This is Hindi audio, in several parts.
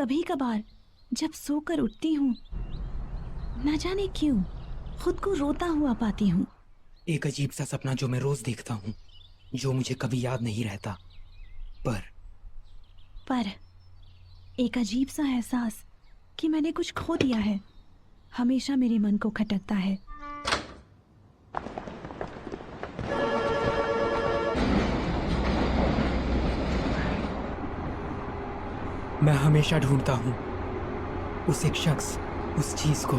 कभी कभार जब सोकर उठती हूँ, न जाने क्यों खुद को रोता हुआ पाती हूँ। एक अजीब सा सपना जो मैं रोज देखता हूँ, जो मुझे कभी याद नहीं रहता, पर एक अजीब सा एहसास कि मैंने कुछ खो दिया है हमेशा मेरे मन को खटकता है। मैं हमेशा ढूंढता हूँ उस एक शख्स, उस चीज को।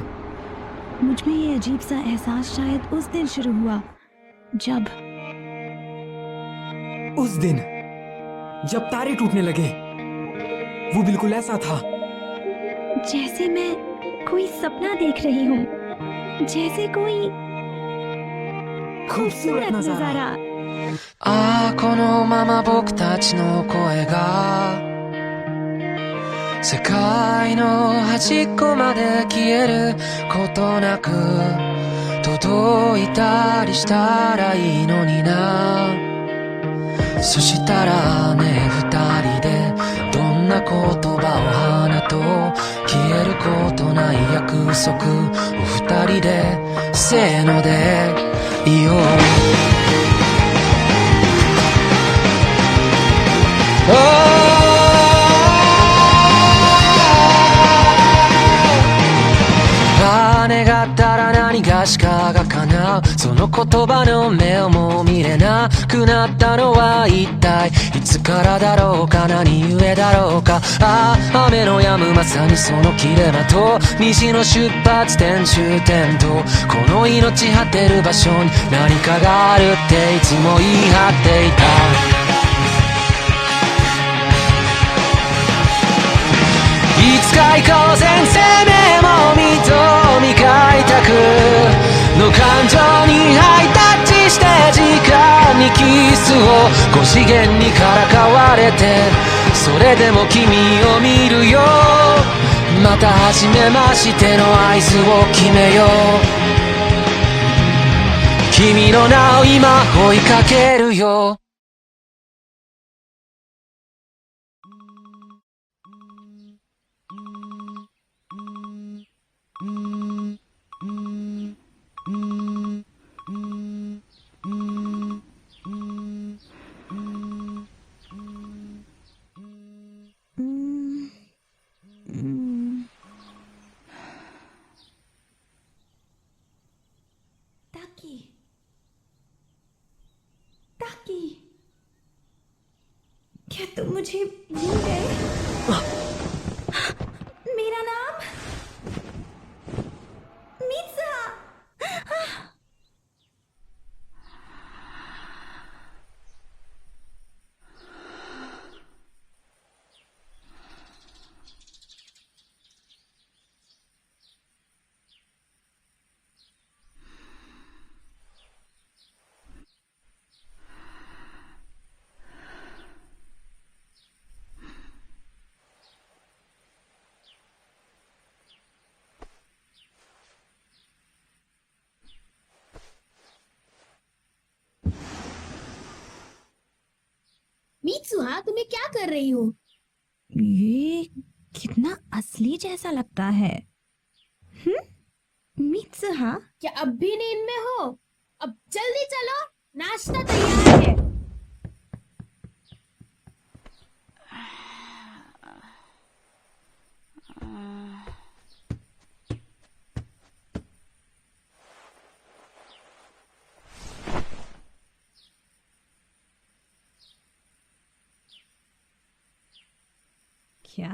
मुझ में ये अजीब सा एहसास शायद उस दिन शुरू हुआ जब तारे टूटने लगे। वो बिल्कुल ऐसा था जैसे मैं कोई सपना देख रही हूँ, जैसे कोई खूबसूरत नजारा। ああこのまま僕たちの声が世界の端っこまで消えることなく届いたりしたらいいのにな。そしたらね二人でどんな言葉を放とう、消えることない約束を二人でせーので言おう。願ったら何がしかが叶う、その言葉の目をも見れなくなったのは一体いつからだろうか、何故だろうか。ああ雨の止むまさにその切れ間と虹の出発点終点とこの命果てる場所に何かがあるっていつも言い張っていた。いつか行こう先生目も見開拓の感情にハイタッチして時間にキスを5次元にからかわれて、それでも君を見るよ。また初めましての合図を決めよう。君の名を今追いかけるよ。ताकी, क्या तुम मुझे भूल गए? मेरा नाम मित्सुहा। मित्सुहा, तुम्हें क्या कर रही हो? ये कितना असली जैसा लगता है। मित्सुहा, क्या अब भी नींद में हो? अब जल्दी चलो, नाश्ता तैयार है। क्या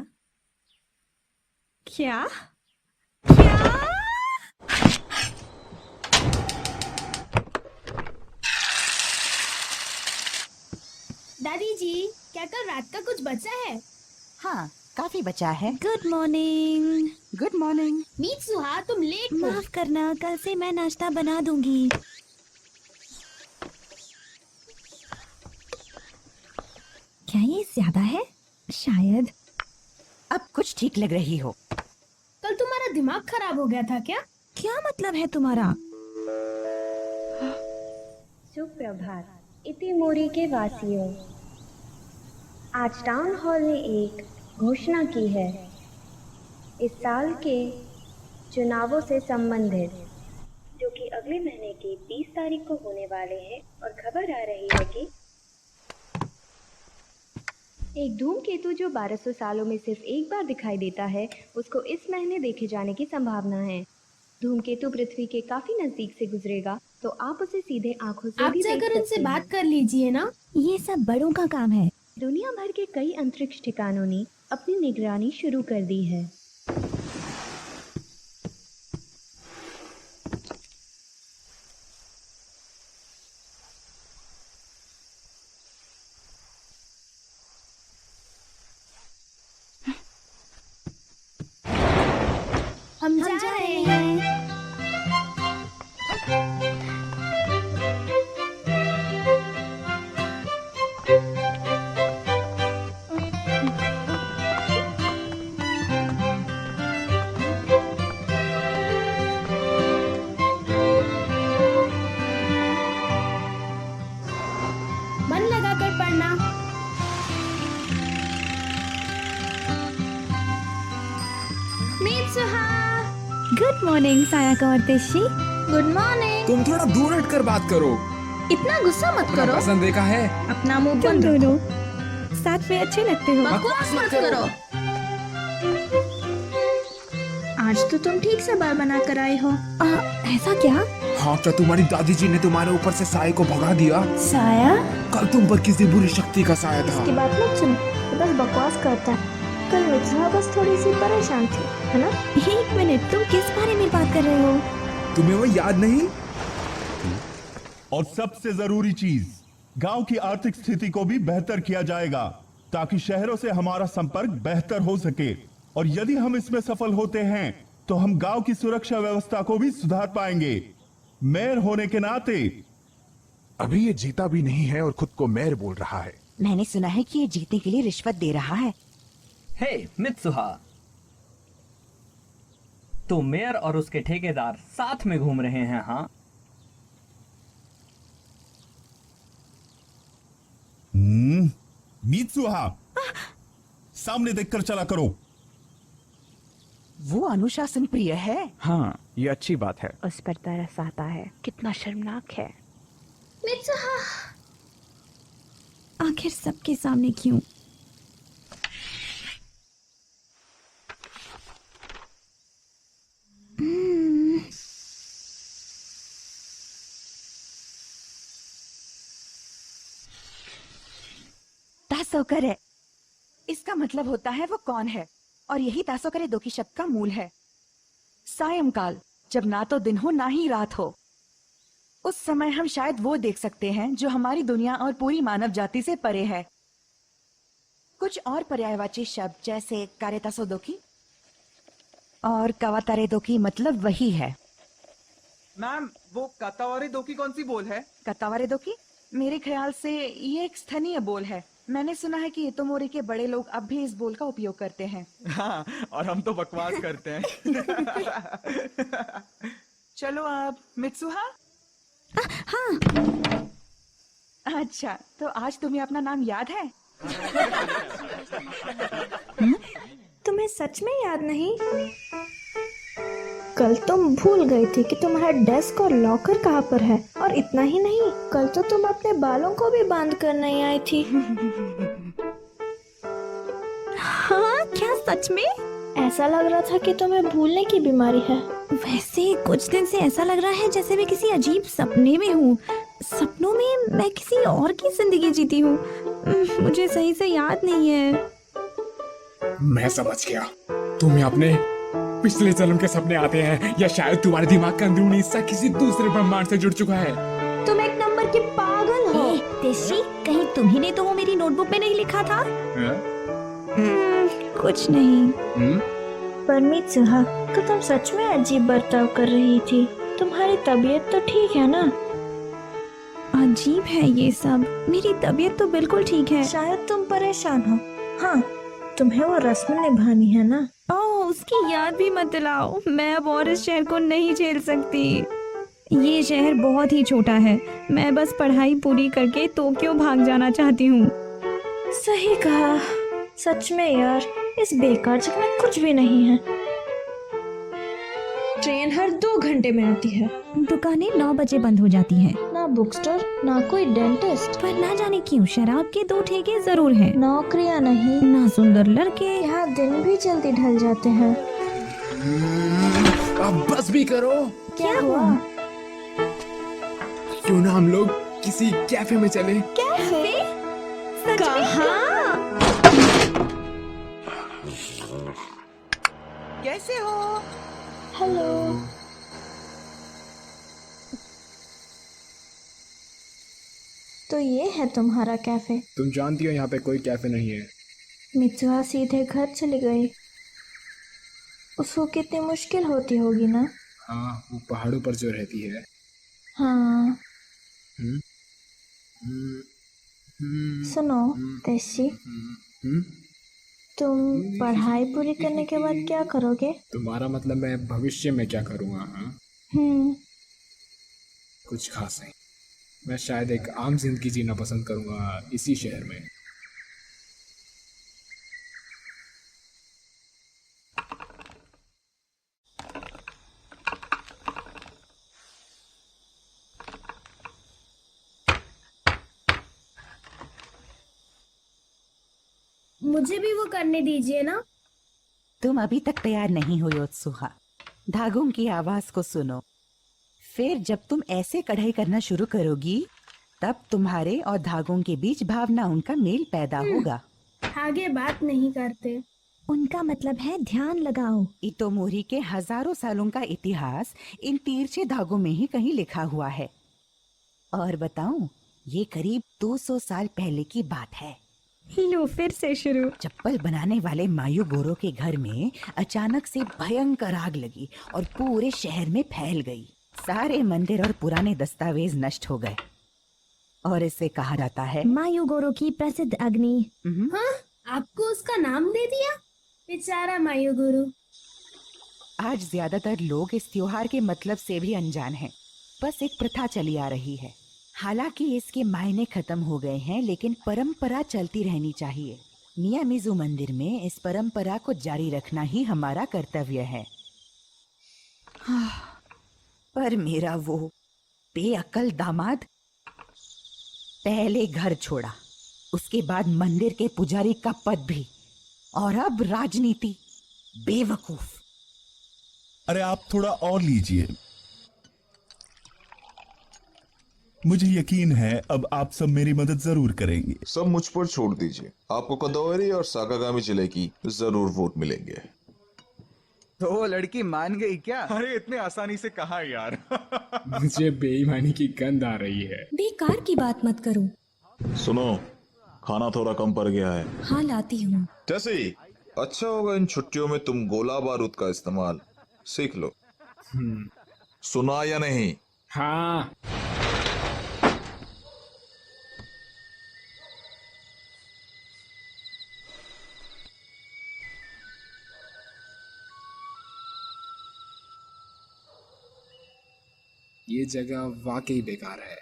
क्या क्या? दादी जी, क्या कल रात का कुछ बचा है? हाँ, काफी बचा है। Good morning. Good morning. Mitsuha, तुम लेट हो। माफ करना, कल से मैं नाश्ता बना दूंगी। क्या ये ज्यादा है? शायद। अब कुछ ठीक लग रही हो। कल तुम्हारा दिमाग खराब हो गया था क्या? क्या मतलब है तुम्हारा? सुप्रभात इतिमोरी के वासियों। आज टाउन हॉल ने एक घोषणा की है इस साल के चुनावों से संबंधित, जो कि अगले महीने की 20 तारीख को होने वाले हैं। और खबर आ रही है कि एक धूमकेतु जो 1200 सालों में सिर्फ एक बार दिखाई देता है, उसको इस महीने देखे जाने की संभावना है। धूमकेतु पृथ्वी के काफी नजदीक से गुजरेगा, तो आप उसे सीधे आंखों से आप भी देख जाकर उनसे सकते हैं। बात कर लीजिए ना। ये सब बड़ों का काम है। दुनिया भर के कई अंतरिक्ष ठिकानों ने अपनी निगरानी शुरू कर दी है। हम जा रहे हैं। मन लगाकर पढ़ना। मित्सुहा, गुड मॉर्निंग सायाका और तेशी। Good morning. तुम थोड़ा दूर हटकर बात करो। इतना गुस्सा मत करो। पसंद देखा है। अपना मुंह तुम बंद रखो। दोनों साथ में अच्छे लगते हो। बकवास मत करो। आज तो तुम ठीक से बाल बना कर आए हो। ऐसा क्या? हाँ, क्या तुम्हारी दादी जी ने तुम्हारे ऊपर से साये को भगा दिया? साया? कल तुम पर किसी बुरी शक्ति का साया था। की बात मत सुनो, तो बस बकवास करता है। कल मित्सुहा बस थोड़ी सी परेशान थी, है ना? एक मिनट, तुम किस बारे में बात कर रहे हो? तुम्हें वो याद नहीं? और सबसे जरूरी चीज, गांव की आर्थिक स्थिति को भी बेहतर किया जाएगा ताकि शहरों से हमारा संपर्क बेहतर हो सके। और यदि हम इसमें सफल होते हैं तो हम गांव की सुरक्षा व्यवस्था को भी सुधार पाएंगे। मेयर होने के नाते। अभी ये जीता भी नहीं है और खुद को मेयर बोल रहा है। मैंने सुना है कि ये जीतने के लिए रिश्वत दे रहा है। हे मित्सुहा, तो मेयर और उसके ठेकेदार साथ में घूम रहे हैं? हाँ, मित्सुहा, सामने देखकर चला करो। वो अनुशासन प्रिय है। हाँ, ये अच्छी बात है। उस पर तरस आता है। कितना शर्मनाक है। मित्सुहा, आखिर सबके सामने क्यों? तासोकर है। इसका मतलब होता है वो कौन है, और यही तासोकरे दो की शब्द का मूल है। सायंकाल, जब ना तो दिन हो ना ही रात हो, उस समय हम शायद वो देख सकते हैं जो हमारी दुनिया और पूरी मानव जाति से परे है। कुछ और पर्यायवाची शब्द जैसे कारेतासोदोकी और कावातारेदोकी मतलब वही है। मैम, वो कातावारे दो की कौन सी बोल है? कातावारेदोकी मेरे ख्याल से ये एक स्थानीय बोल है। मैंने सुना है कि इतोमोरी के बड़े लोग अब भी इस बोल का उपयोग करते हैं। हाँ, और हम तो बकवास करते हैं। चलो अब मित्सुहा। हाँ। अच्छा, तो आज तुम्हें अपना नाम याद है? तुम्हें सच में याद नहीं? कल तुम भूल गई थी कि तुम्हारा डेस्क और लॉकर कहाँ पर है। और इतना ही नहीं, कल तो तुम अपने बालों को भी बांध कर नहीं आई थी। हाँ, क्या सच में? ऐसा लग रहा था कि तुम्हें भूलने की बीमारी है। वैसे कुछ दिन से ऐसा लग रहा है जैसे मैं किसी अजीब सपने में हूँ। सपनों में मैं किसी और की जिंदगी जीती हूँ। मुझे सही से याद नहीं है। मैं समझ गया। तुम्हें अपने पिछले जन्म के सपने आते हैं, या शायद तुम्हारे दिमाग का अंदरूनी हिस्सा किसी दूसरे ब्रह्मांड से जुड़ चुका है। तुम एक नंबर की पागल हो। तेशी, कहीं तुम्ही ने तो वो मेरी नोटबुक में नहीं लिखा था? कुछ नहीं। पर मित्सुहा, तो तुम सच में अजीब बर्ताव कर रही थी। तुम्हारी तबीयत तो ठीक है ना? अजीब है ये सब। मेरी तबीयत तो बिल्कुल ठीक है। शायद तुम परेशान हो। हाँ, तुम्हें वो रस्म निभानी है ना? ओह, उसकी याद भी मत दिलाओ। मैं अब और इस शहर को नहीं झेल सकती। ये शहर बहुत ही छोटा है। मैं बस पढ़ाई पूरी करके टोक्यो भाग जाना चाहती हूँ। सही कहा। सच में यार, इस बेकार जगह में कुछ भी नहीं है। ट्रेन हर 2 घंटे में आती है। दुकानें 9 बजे बंद हो जाती हैं। ना बुक स्टोर, ना कोई डेंटिस्ट। पर ना जाने क्यों शराब के 2 ठेके जरूर हैं। नौकरियां नहीं, ना सुंदर लड़के। यहाँ दिन भी जल्दी ढल जाते हैं। अब बस भी करो। क्या हुआ? क्यों ना हम लोग किसी कैफे में चले। कैफे? कहाँ? कैसे हो? हेलो। तो ये है तुम्हारा कैफे? तुम जानती हो यहाँ पे कोई कैफे नहीं है। मित्सुहा सीधे घर चली गई। उसको कितनी मुश्किल होती होगी ना? हाँ, वो पहाड़ों पर जो रहती है। हाँ। सुनो तेशी, तुम पढ़ाई पूरी करने के बाद क्या करोगे? तुम्हारा मतलब मैं भविष्य में क्या करूँगा? हाँ, कुछ खास नहीं। मैं शायद एक आम जिंदगी जीना पसंद करूँगा इसी शहर में। मुझे भी वो करने दीजिए ना। तुम अभी तक तैयार नहीं हुई उत्सुहा। धागों की आवाज को सुनो। फिर जब तुम ऐसे कढ़ाई करना शुरू करोगी तब तुम्हारे और धागों के बीच भावना उनका मेल पैदा होगा। आगे बात नहीं करते। उनका मतलब है ध्यान लगाओ। इतोमोरी के हजारों सालों का इतिहास इन तिरछे धागों में ही कहीं लिखा हुआ है। और बताऊं, ये करीब 200 साल पहले की बात है। लो फिर से शुरू। चप्पल बनाने वाले मायूगोरो के घर में अचानक से भयंकर आग लगी और पूरे शहर में फैल गई। सारे मंदिर और पुराने दस्तावेज नष्ट हो गए और इसे कहा जाता है मायूगोरो की प्रसिद्ध अग्नि। हाँ, आपको उसका नाम दे दिया? बेचारा मायूगुरु। आज ज्यादातर लोग इस त्योहार के मतलब से भी अनजान हैं। बस एक प्रथा चली आ रही है। हालांकि इसके मायने खत्म हो गए हैं, लेकिन परंपरा चलती रहनी चाहिए। मियामिज़ू मंदिर में इस परंपरा को जारी रखना ही हमारा कर्तव्य है। पर मेरा वो बेअक्ल दामाद पहले घर छोड़ा, उसके बाद मंदिर के पुजारी का पद भी, और अब राजनीति। बेवकूफ। अरे आप थोड़ा और लीजिए। मुझे यकीन है अब आप सब मेरी मदद जरूर करेंगे। सब मुझ पर छोड़ दीजिए। आपको कदौरी और साकागामी जिले की जरूर वोट मिलेंगे। तो वो लड़की मान गई क्या? अरे इतने आसानी से कहा यार। मुझे बेईमानी की गंध आ रही है। बेकार की बात मत करो। सुनो, खाना थोड़ा कम पड़ गया है। हाँ लाती हूँ। जैसे अच्छा होगा इन छुट्टियों में तुम गोला बारूद का इस्तेमाल सीख लो। सुना या नहीं? हाँ। ये जगह वाकई बेकार है।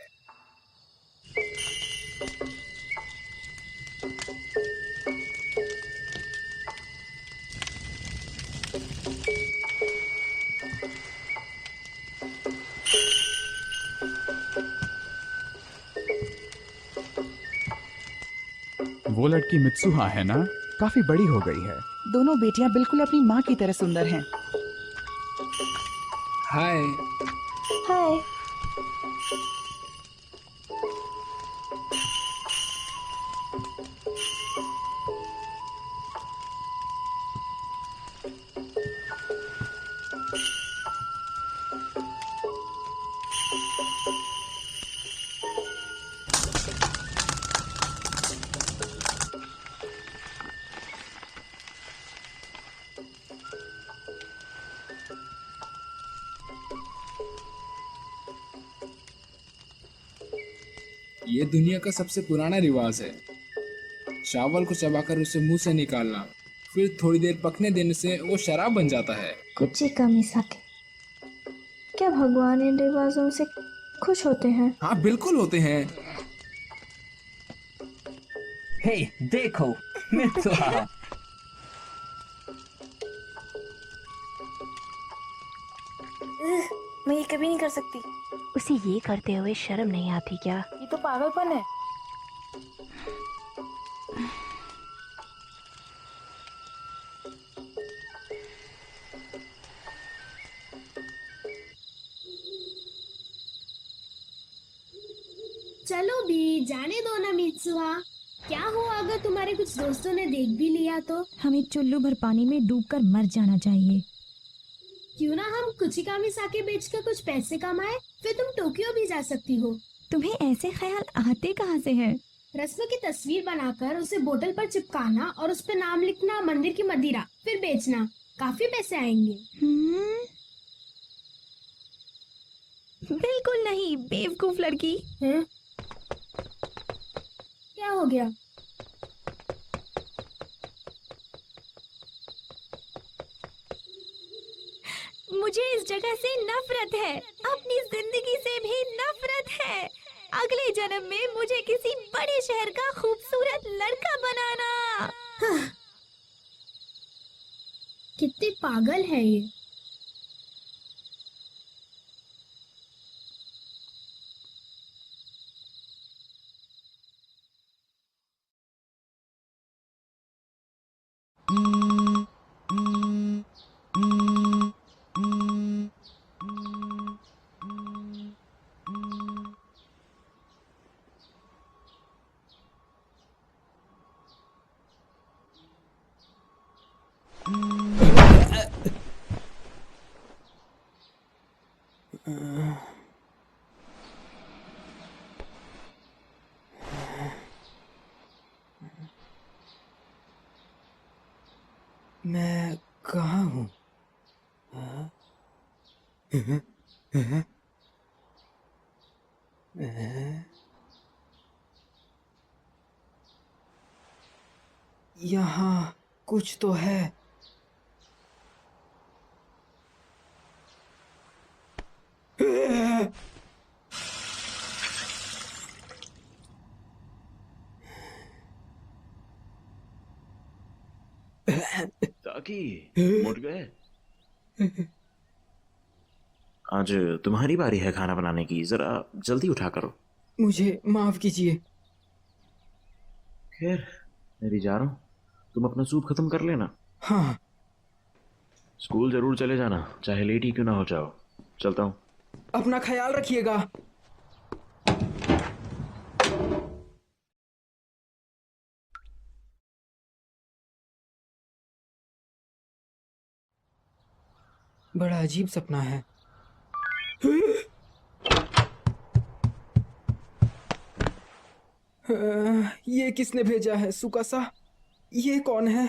वो लड़की मित्सुहा है ना? काफी बड़ी हो गई है। दोनों बेटियां बिल्कुल अपनी माँ की तरह सुंदर हैं। हाय। हाय। ये दुनिया का सबसे पुराना रिवाज है। चावल को चबाकर उसे मुंह से निकालना, फिर थोड़ी देर पकने देने से वो शराब बन जाता है। कुछ ही कमी सके। क्या भगवान इन रिवाजों से खुश होते हैं? हाँ बिल्कुल होते हैं। हे देखो मैं ये कभी नहीं कर सकती। उसे ये करते हुए शर्म नहीं आती क्या? ये तो पागलपन है। चलो भी जाने दो ना मित्सुहा। क्या हुआ अगर तुम्हारे कुछ दोस्तों ने देख भी लिया तो? हमें चुल्लू भर पानी में डूबकर मर जाना चाहिए। क्यों ना हम कुचिकामी साके बेचकर कुछ पैसे कमाए, फिर तुम टोक्यो भी जा सकती हो। तुम्हें ऐसे ख्याल आते कहाँ से हैं? रस्म की तस्वीर बनाकर उसे बोतल पर चिपकाना और उस पर नाम लिखना मंदिर की मदिरा, फिर बेचना, काफी पैसे आएंगे। बिल्कुल नहीं, बेवकूफ लड़की। क्या हो गया? मुझे इस जगह से नफरत है, अपनी जिंदगी से भी नफरत है। अगले जन्म में मुझे किसी बड़े शहर का खूबसूरत लड़का बनाना। कितने पागल है ये। मैं कहाँ हूँ? यहाँ कुछ तो है। ताकि उठ गए। आज तुम्हारी बारी है खाना बनाने की, जरा जल्दी उठा करो। मुझे माफ कीजिए। खैर, मैं भी जा रहा हूँ, तुम अपना सूप खत्म कर लेना। हाँ। स्कूल जरूर चले जाना, चाहे लेट ही क्यों ना हो जाओ। चलता हूँ। अपना ख्याल रखिएगा। बड़ा अजीब सपना है। ये किसने भेजा है? सुकासा, ये कौन है?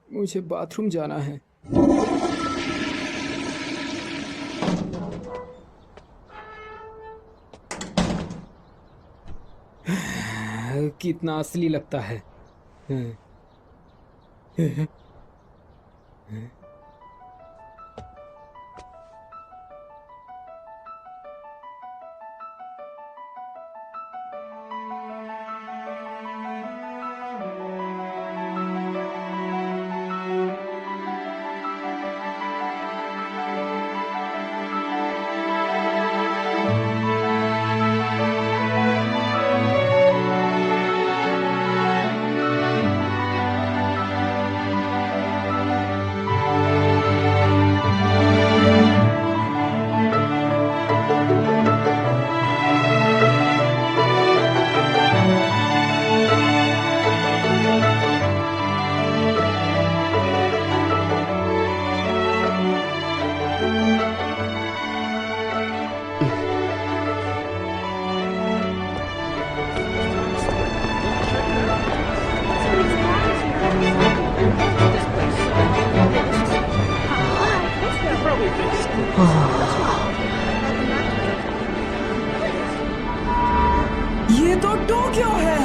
मुझे बाथरूम जाना है। कितना असली लगता है। ये तो टोक्यो है।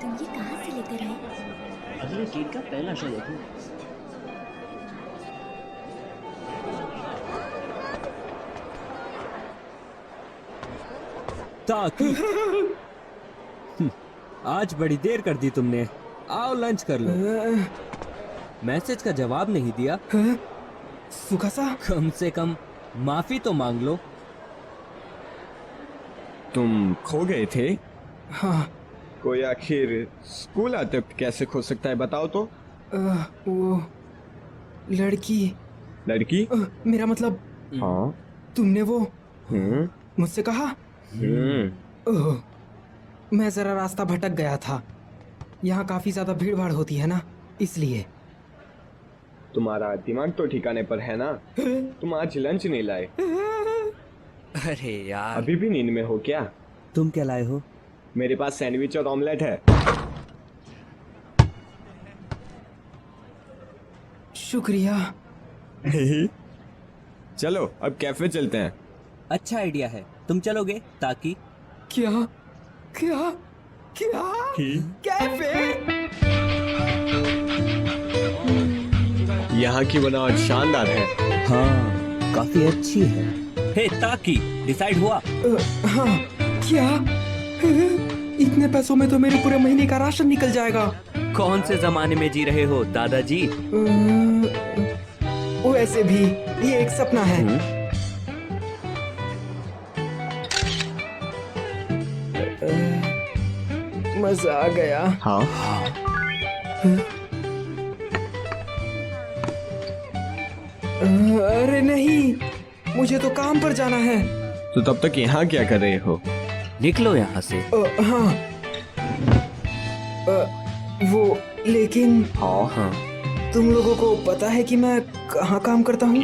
तुम ये कहाँ से लेते रहे? अगले केक का पहला शो देखो। ताकि आज बड़ी देर कर दी तुमने। आओ लंच कर लो। मैसेज का जवाब नहीं दिया। सुकासा, कम से कम माफी तो मांग लो। तुम खो गए थे? हाँ। कोई आखिर स्कूल आते वक्त कैसे खो सकता है, बताओ तो। वो लड़की मेरा मतलब। हाँ। तुमने वो मुझसे कहा। ओह, मैं जरा रास्ता भटक गया था। यहाँ काफी ज्यादा भीड़ भाड़ होती है ना, इसलिए। तुम्हारा दिमाग तो ठिकाने पर है ना? तुम आज लंच नहीं लाए? अरे यार, अभी भी नींद में हो क्या? तुम क्या लाए हो? मेरे पास सैंडविच और ऑमलेट है। शुक्रिया। चलो अब कैफे चलते हैं। अच्छा आइडिया है। तुम चलोगे? ताकि क्या क्या क्या कैफे? यहाँ की बनावट शानदार है। हाँ, काफी अच्छी है। हे ताकि, डिसाइड हुआ? हाँ। क्या? इतने पैसों में तो मेरे पूरे महीने का राशन निकल जाएगा। कौन से जमाने में जी रहे हो दादाजी? वैसे भी ये एक सपना है। मजा आ गया। हाँ। अरे नहीं, मुझे तो काम पर जाना है। तो तब तक यहाँ क्या कर रहे हो? निकलो यहाँ से। हाँ। वो लेकिन। हाँ। तुम लोगों को पता है कि मैं कहाँ काम करता हूँ?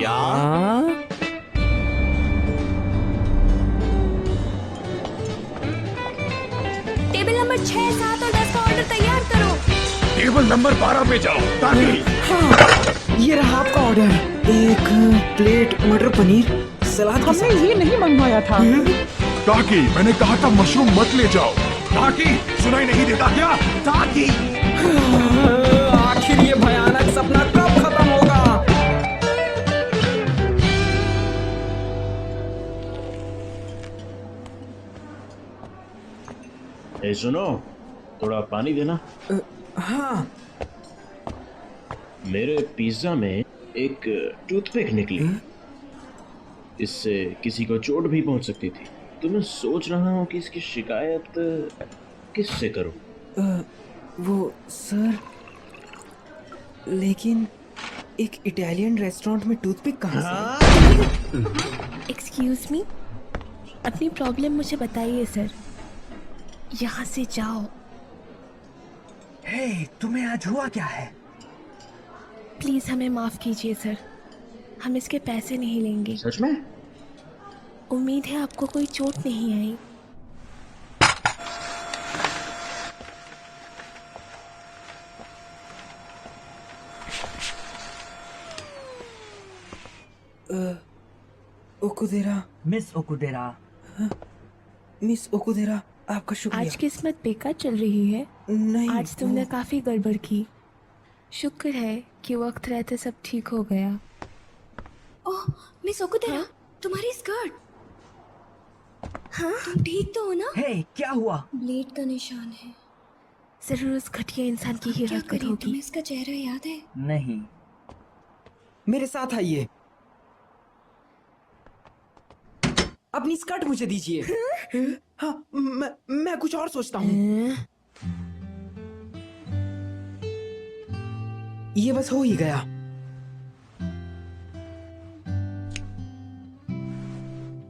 टेबल नंबर 6, 7 और 10 का ऑर्डर तैयार करो। टेबल नंबर 12 पे जाओ। ताकि हाँ, ये रहा आपका ऑर्डर। एक प्लेट मटर पनीर सलाद। हमने ये नहीं मंगवाया था। ताकि मैंने कहा था मशरूम मत ले जाओ। ताकि सुनाई नहीं देता क्या? ताकि आखिर ये भयानक सपना कब खत्म होगा? ए सुनो, थोड़ा पानी देना। हाँ। मेरे पिज्जा में एक टूथपिक निकली। इससे किसी को चोट भी पहुंच सकती थी। तो मैं सोच रहा हूँ कि इसकी शिकायत किससे करूँ? वो सर, लेकिन एक इटालियन रेस्टोरेंट में टूथपिक कहाँ से? एक्सक्यूज मी, अपनी प्रॉब्लम मुझे बताइए सर। यहाँ से जाओ। हे, तुम्हें आज हुआ क्या है? प्लीज हमें माफ कीजिए सर, हम इसके पैसे नहीं लेंगे। सच में? उम्मीद है आपको कोई चोट नहीं आई। ओकुदेरा। मिस ओकुदेरा। मिस ओकुदेरा, आपका शुक्रिया। आज किस्मत बेकार चल रही है। नहीं, आज तुमने काफी गड़बड़ की। शुक्र है कि वक्त रहते सब ठीक हो गया। ओह मिस ओकुदेरा, तुम्हारी स्कर्ट। हाँ, तुम ठीक तो हो ना? हे, क्या हुआ? ब्लेड का निशान है। जरूर उस घटिया इंसान की ही हरकत होगी। तुम्हें इसका चेहरा याद है? नहीं। मेरे साथ आइए। अपनी स्कर्ट मुझे दीजिए। हाँ, मैं कुछ और सोचता हूँ। ये बस हो ही गया।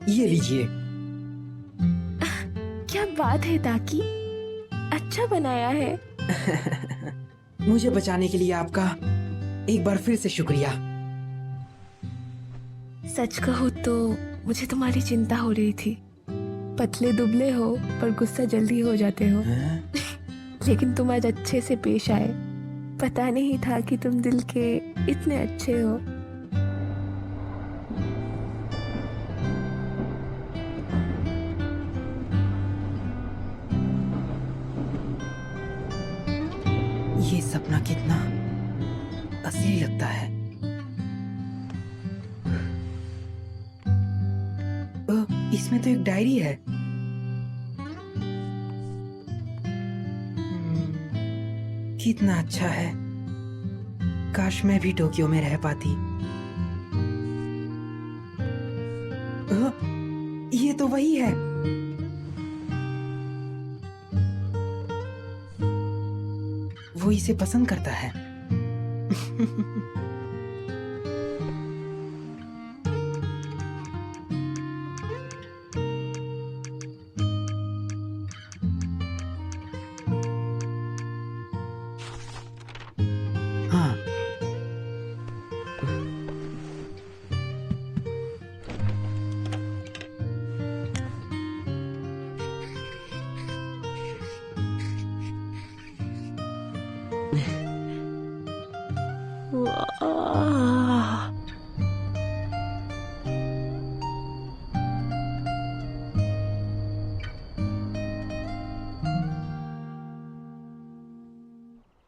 ये लीजिए। क्या बात है ताकि, अच्छा बनाया है। मुझे बचाने के लिए आपका एक बार फिर से शुक्रिया। सच कहूँ तो मुझे तुम्हारी चिंता हो रही थी। पतले दुबले हो पर गुस्सा जल्दी हो जाते हो। लेकिन तुम आज अच्छे से पेश आए। पता नहीं था कि तुम दिल के इतने अच्छे हो। ये सपना कितना असली लगता है। इसमें तो एक डायरी है। कितना अच्छा है। काश मैं भी टोक्यो में रह पाती। ये तो वही है। वो इसे पसंद करता है। हाँ,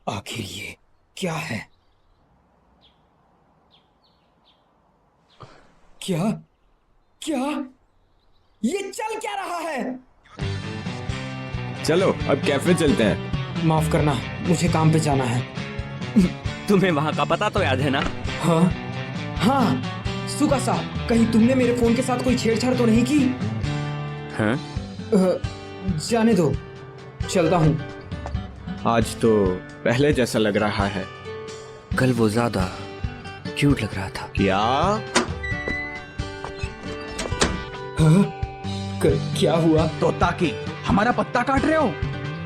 आखिर ये क्या है? क्या क्या ये चल क्या रहा है? चलो अब कैफे चलते हैं। माफ करना, मुझे काम पे जाना है। तुम्हें वहाँ का पता तो याद है ना? हाँ हाँ, सुकासा, कहीं तुमने मेरे फोन के साथ कोई छेड़छाड़ तो नहीं की? हाँ? जाने दो, चलता हूँ। आज तो पहले जैसा लग रहा है। कल वो ज्यादा क्यूट लग रहा था। क्या? हाँ? क्या हुआ? तो ताकि हमारा पत्ता काट रहे हो?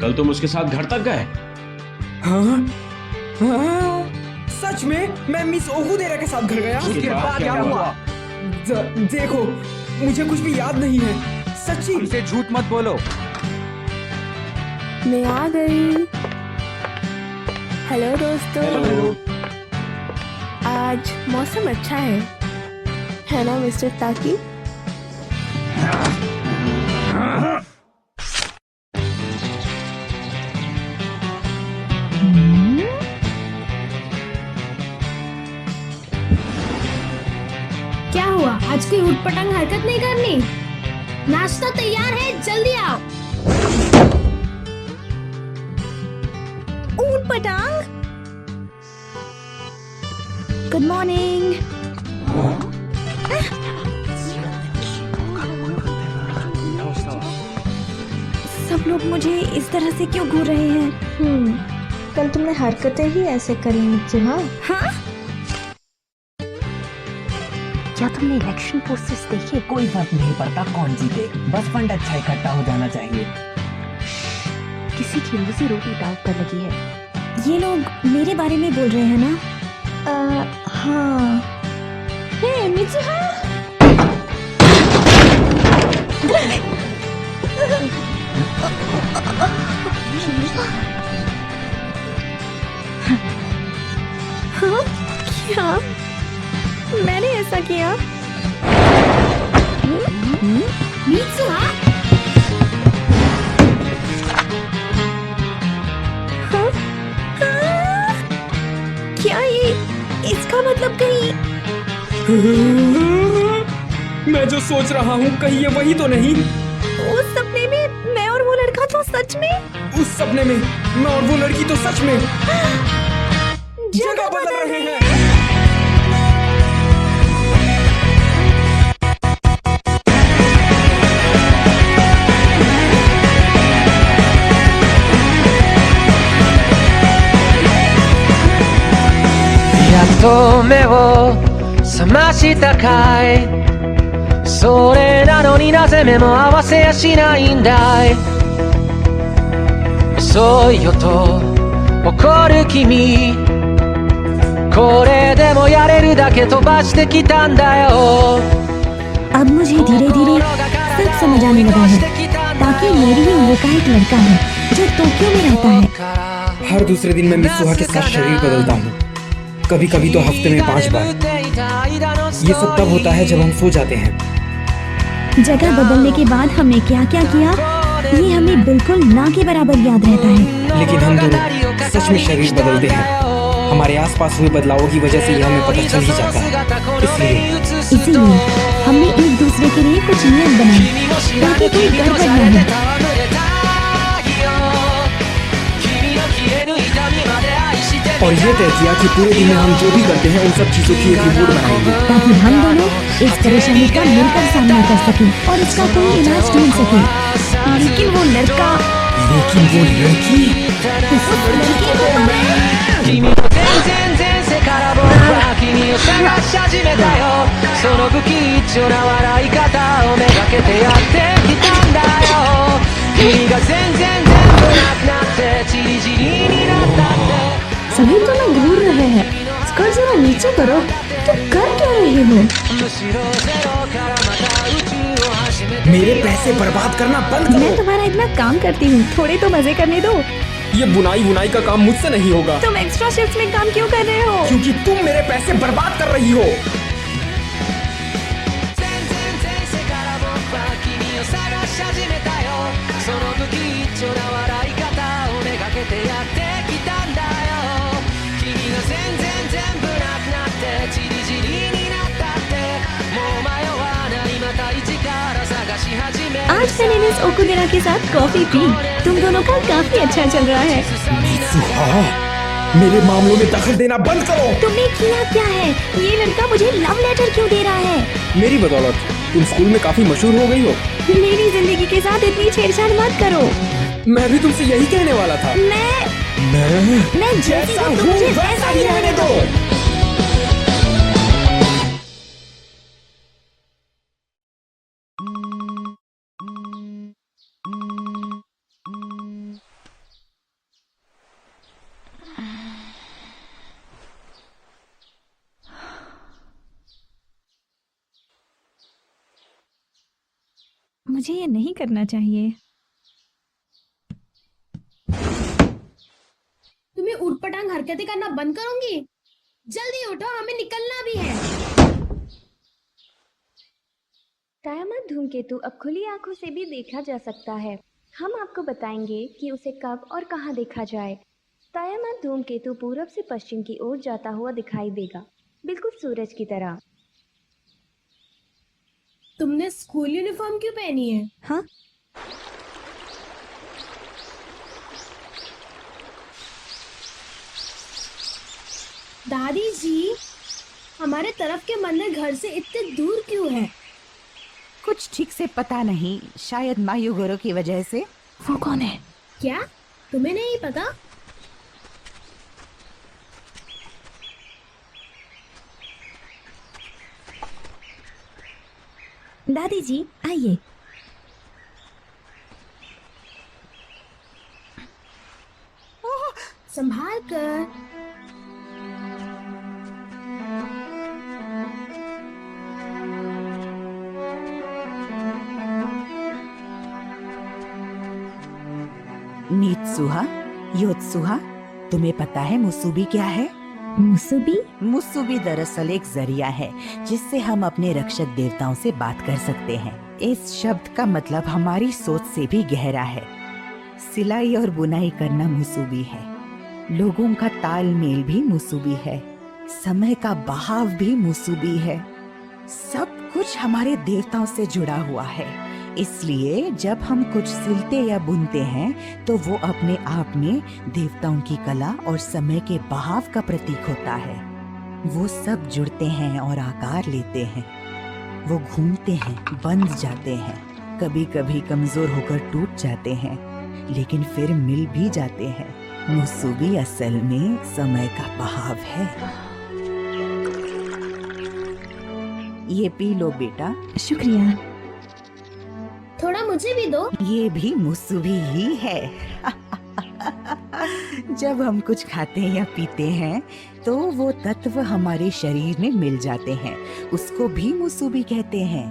कल तुम उसके साथ घर तक गए? हाँ? हाँ? सच में मैं मिस ओकुदेरा के साथ घर गया? उसके बाद क्या हुआ? देखो, मुझे कुछ भी याद नहीं है, सच्ची। हमसे झूठ मत बोलो। मैं आ गई। हेलो दोस्तों। आज मौसम अच्छा है ना मिस्टर ताकी? क्या हुआ, आज कोई उटपटांग हरकत नहीं करनी? नाश्ता तैयार है, जल्दी आओ। ऊट पटांग, गुड मॉर्निंग। सब लोग मुझे इस तरह से क्यों घूर रहे हैं? कल तुमने हरकतें ही ऐसे करी मित्सुहा। हाँ? क्या तुमने इलेक्शन पोस्टर्स देखे? कोई फर्क नहीं पड़ता कौन जीते, बस फंड अच्छा इकट्ठा हो जाना चाहिए। किसी की रोजी रोटी दाव पर लगी है। ये लोग मेरे बारे में बोल रहे हैं ना? हाँ। हे मित्सुहा! हाँ? क्या मैंने ऐसा किया? मित्सुहा! हाँ? क्या ये इसका मतलब कहीं? मैं जो सोच रहा हूँ कहीं ये वही तो नहीं? उस सपने में मैं और वो लड़का तो सच में? उस सपने में मैं और वो लड़की तो सच में जगह बदल रहे हैं।やっと目を覚ましたかい。それなのになぜ目も合わせやしないんだい。遅いよと怒る君、これでもやれるだけ飛ばしてきたんだよ。 अब मुझे धीरे धीरे सब समझ आने लगा है। ताकि मेरी ही उम्र का एक लड़का है जो टोक्यो में रहता है। हर दूसरे दिन मैं मित्सुहा के साथ शरीर बदलता हूँ, कभी कभी तो हफ्ते में 5 बार। ये सब तब होता है जब हम सो जाते हैं। जगह बदलने के बाद हमने क्या क्या किया ये हमें बिल्कुल ना के बराबर याद रहता है। लेकिन हम दोनों सच में शरीर बदलते हैं। हमारे आसपास हुए बदलावों की वजह से ये हमें पता चल ही जाता है। इसीलिए हमने एक दूसरे के लिए कुछ नियम बनाए ताकि कोई गड़बड़ न हो। और ये तय किया कि पूरे दिन में हम जो भी करते हैं उन सब चीजों की एक रिपोर्ट बनाएंगे, ताकि हम दोनों इस परेशानी का मिलकर सामना कर सकें और इसका कोई इलाज ढूंढ सकें। लेकिन वो लड़की 君と全然前世から僕は君を探し始めたよ。その不吉祥な笑い方をめがけてやってきたんだよ。君が全然全部なくなってチリチリになったって。 सभी तुम्हें घूर रहे हैं। स्कर्ट जरा नीचे करो। तुम कर क्या रही हो? मेरे पैसे बर्बाद करना बंद करो। मैं तुम्हारा इतना काम करती हूँ, थोड़े तो मजे करने दो। ये बुनाई का काम मुझसे नहीं होगा। तुम एक्स्ट्रा शिफ्ट में काम क्यों कर रहे हो? क्योंकि तुम मेरे पैसे बर्बाद कर रही हो। आज मैंने मिस ओकुगेरा के साथ कॉफी पी। तुम दोनों का काफी अच्छा चल रहा है। मेरे मामलों में दखल देना बंद करो। तुमने किया क्या है? ये लड़का मुझे लव लेटर क्यों दे रहा है? मेरी बदौलत तुम स्कूल में काफी मशहूर हो गई हो। मेरी जिंदगी के साथ इतनी छेड़छाड़ मत करो। मैं भी तुमसे यही कहने वाला था। मैं जैसी हूँ, तुम मुझे वैसा ही रहने दो। मुझे ये नहीं करना चाहिए। तुम्हें उटपटांग हरकतें करना बंद करूंगी। जल्दी उठो, हमें निकलना भी है। तायामत धूमकेतु अब खुली आंखों से भी देखा जा सकता है। हम आपको बताएंगे कि उसे कब और कहां देखा जाए। तायामत धूमकेतु पूरब से पश्चिम की ओर जाता हुआ दिखाई देगा, बिल्कुल सूरज की तरह। तुमने स्कूल यूनिफॉर्म क्यों पहनी है? हाँ? दादी जी, हमारे तरफ के मंदिर घर से इतने दूर क्यों है? कुछ ठीक से पता नहीं, शायद मायूगोरो की वजह से। वो कौन है? क्या तुम्हें नहीं पता? दादी जी आइए। संभाल कर। नीत्सुहा, योत्सुहा, तुम्हें पता है मुसुबी क्या है? मुसुबी? मुसुबी दरअसल एक जरिया है जिससे हम अपने रक्षक देवताओं से बात कर सकते हैं। इस शब्द का मतलब हमारी सोच से भी गहरा है। सिलाई और बुनाई करना मुसुबी है, लोगों का तालमेल भी मुसुबी है, समय का बहाव भी मुसुबी है। सब कुछ हमारे देवताओं से जुड़ा हुआ है। इसलिए जब हम कुछ सिलते या बुनते हैं तो वो अपने आप में देवताओं की कला और समय के बहाव का प्रतीक होता है। वो सब जुड़ते हैं और आकार लेते हैं। वो घूमते हैं, बंध जाते हैं, कभी कभी कमजोर होकर टूट जाते हैं, लेकिन फिर मिल भी जाते हैं। मुसुबी असल में समय का बहाव है। ये पी लो बेटा। शुक्रिया। थोड़ा मुझे भी दो। ये भी मुसुबी ही है। जब हम कुछ खाते या पीते हैं तो वो तत्व हमारे शरीर में मिल जाते हैं, उसको भी मुसुबी कहते हैं।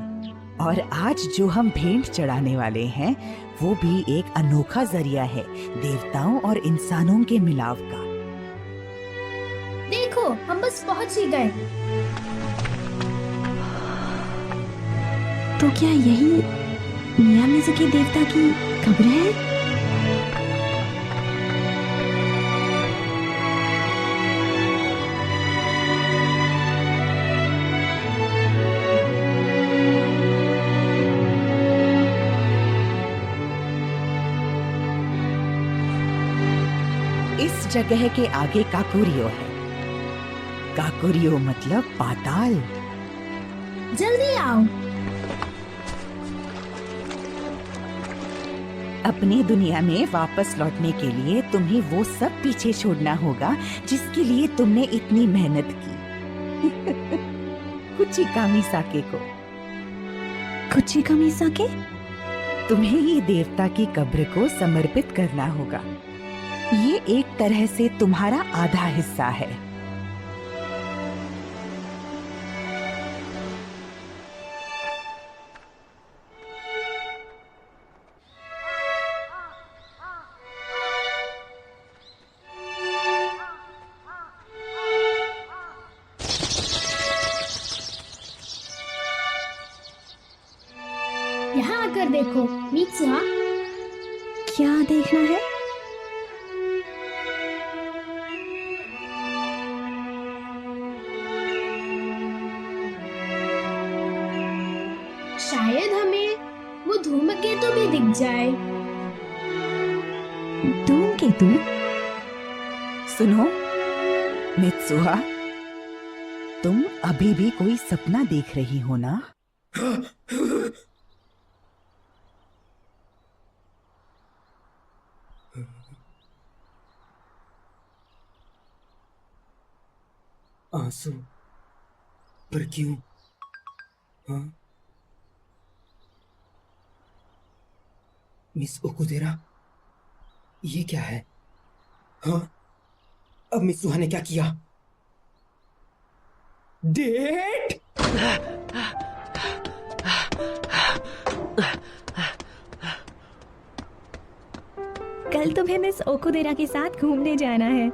और आज जो हम भेंट चढ़ाने वाले हैं वो भी एक अनोखा जरिया है देवताओं और इंसानों के मिलाव का। देखो, हम बस पहुंच ही गए। तो क्या यही मियामिज़ुकी देवता की कब्र है? इस जगह के आगे काकुरियो है। काकुरियो मतलब पाताल। जल्दी आओ। अपनी दुनिया में वापस लौटने के लिए तुम्हें वो सब पीछे छोड़ना होगा जिसके लिए तुमने इतनी मेहनत की। कुचिकामी साके को। कुचिकामी साके? तुम्हें ये देवता की कब्र को समर्पित करना होगा। ये एक तरह से तुम्हारा आधा हिस्सा है। यहाँ आकर देखो मित्सुहा। क्या देखना है? शायद हमें वो धूमकेतु भी दिख जाए। धूमकेतु? सुनो मित्सुहा, तुम अभी भी कोई सपना देख रही हो ना? आंसू? पर क्यों? हाँ? मिस ओकुदेरा, ये क्या है? हाँ? अब मित्सुहा ने क्या किया? डेट? कल तुम्हें मिस ओकुदेरा के साथ घूमने जाना है।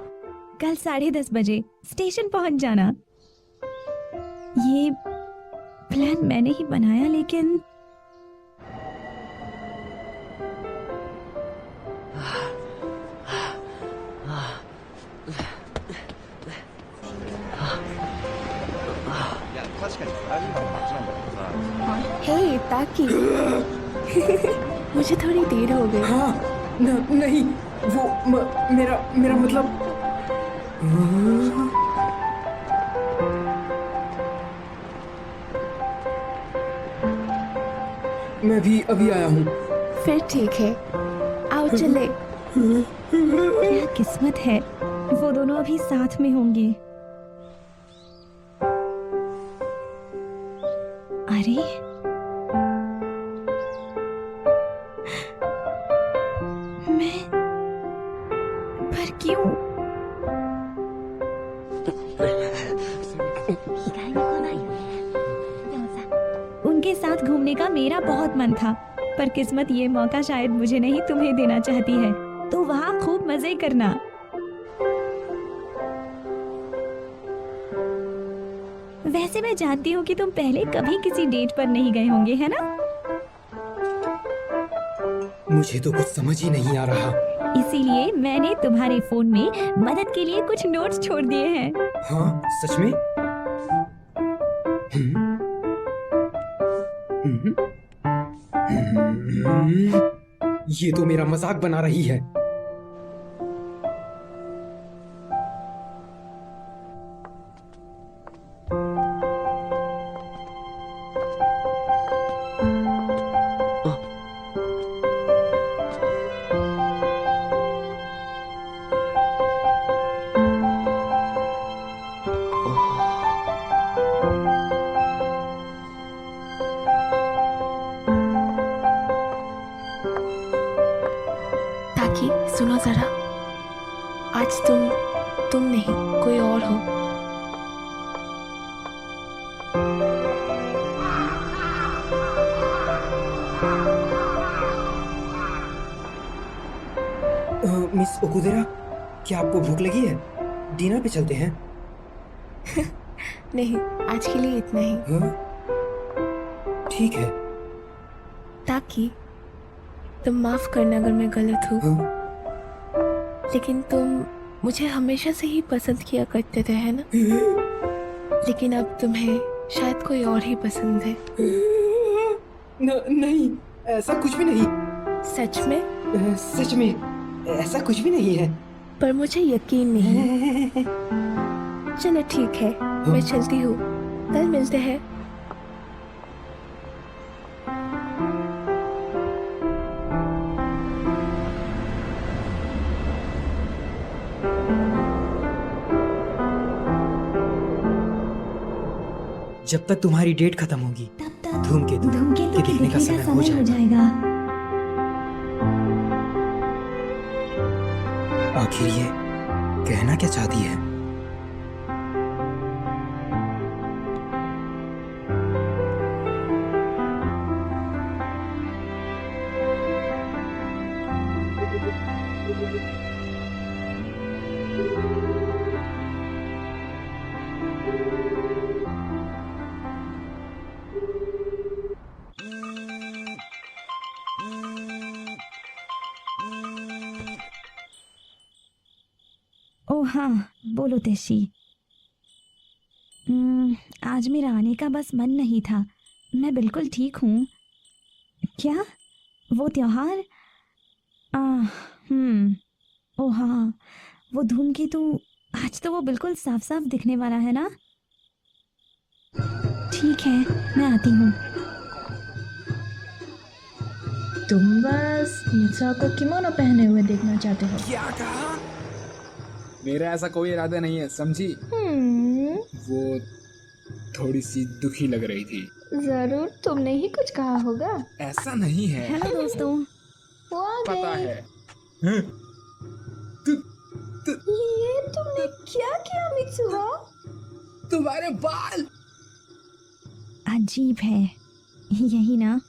कल 10:30 बजे स्टेशन पहुंच जाना। ये प्लान मैंने ही बनाया, लेकिन हे ताकि मुझे थोड़ी देर हो गई। हाँ, नहीं, वो मेरा मतलब। मैं भी अभी आया हूँ। फिर ठीक है, आओ चले। क्या किस्मत है, वो दोनों अभी साथ में होंगे। अरे मैं, पर क्यों? उनके साथ घूमने का मेरा बहुत मन था, पर किस्मत ये मौका शायद मुझे नहीं तुम्हें देना चाहती है। तो वहाँ खूब मजे करना। वैसे मैं जानती हूँ कि तुम पहले कभी किसी डेट पर नहीं गए होंगे, है ना? मुझे तो कुछ समझ ही नहीं आ रहा। इसीलिए मैंने तुम्हारे फोन में मदद के लिए कुछ नोट्स छोड़ दिए हैं। हाँ, सच में? ये तो मेरा मजाक बना रही है। ताकि सुनो जरा, आज तुम नहीं, कोई और हो। मिस ओकुदेरा, क्या आपको भूख लगी है? डिनर पे चलते हैं। नहीं, आज के लिए इतना ही। हाँ? ठीक है। ताकि तुम माफ करना अगर मैं गलत हूँ। हाँ? लेकिन तुम मुझे हमेशा से ही पसंद किया करते थे, है ना? लेकिन अब तुम्हें शायद कोई और ही पसंद है। नहीं, ऐसा कुछ भी नहीं। सच में? सच में ऐसा कुछ भी नहीं है। पर मुझे यकीन नहीं है। चलो ठीक है, मैं चलती हूँ, कल मिलते हैं। जब तक तुम्हारी डेट खत्म होगी धूमकेतु के दिखने का समय हो जाएगा। आखिर ये कहना क्या चाहती है? ओ हाँ, बोलो तेशी। आज मेरा आने का बस मन नहीं था। मैं बिल्कुल ठीक हूँ। क्या वो त्योहार? ओ हाँ, वो धूमकेतु, आज तो वो बिल्कुल साफ साफ दिखने वाला है ना। ठीक है, मैं आती हूँ। तुम बस मित्सा को किमोनो पहने हुए देखना चाहते हो। क्या कहा? मेरा ऐसा कोई इरादा नहीं है, समझी? वो थोड़ी सी दुखी लग रही थी। जरूर तुमने ही कुछ कहा होगा। ऐसा नहीं है। हेलो दोस्तों। वो आ पता गए। है। ये तुमने क्या किया मित्सुहा? तुम्हारे बाल अजीब है, यही ना?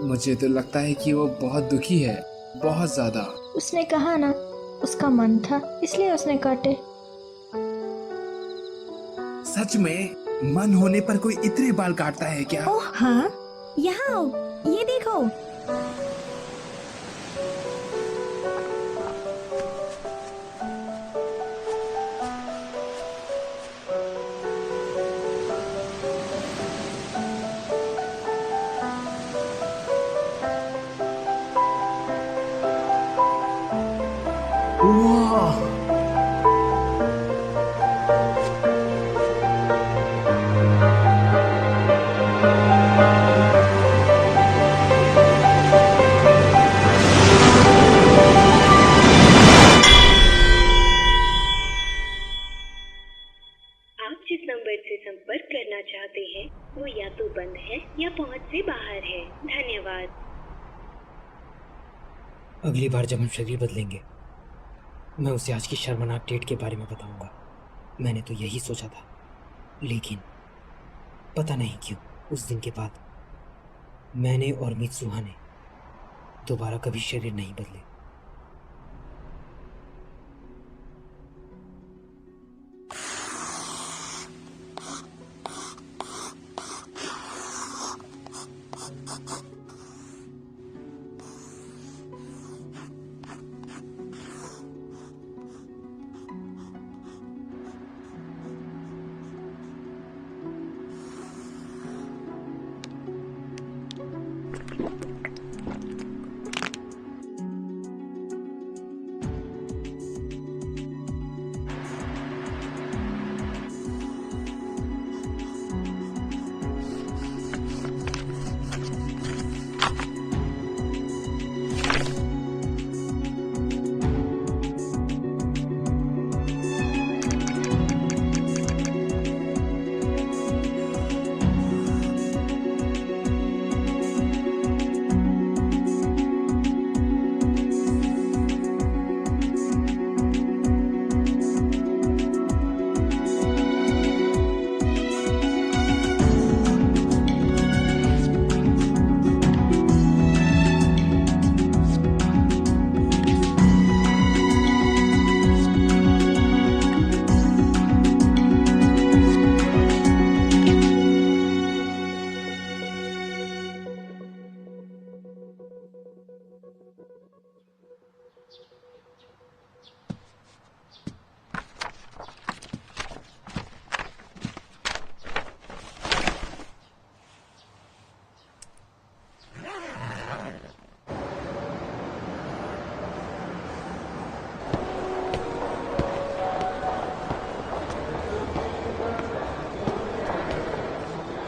मुझे तो लगता है कि वो बहुत दुखी है, बहुत ज्यादा। उसने कहा ना, उसका मन था इसलिए उसने काटे। सच में मन होने पर कोई इतने बाल काटता है क्या? ओह हाँ, यहाँ आओ, ये देखो। आप जिस नंबर से संपर्क करना चाहते हैं वो या तो बंद है या पहुंच से बाहर है। धन्यवाद। अगली बार जब हम शरीर बदलेंगे मैं उसे आज की शर्मनाक डेट के बारे में बताऊंगा। मैंने तो यही सोचा था, लेकिन पता नहीं क्यों उस दिन के बाद मैंने और मित्सुहा ने दोबारा कभी शरीर नहीं बदले।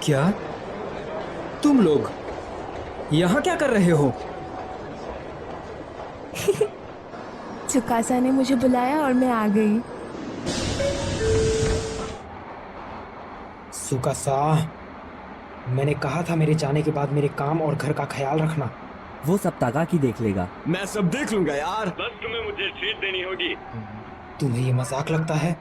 क्या तुम लोग यहाँ क्या कर रहे हो? चुकासा ने मुझे बुलाया और मैं आ गई। सुकासा, मैंने कहा था मेरे जाने के बाद मेरे काम और घर का ख्याल रखना। वो सब तागाकी देख लेगा। मैं सब देख लूंगा यार, बस तुम्हें मुझे ट्रीट देनी होगी। तुम्हें ये मजाक लगता है?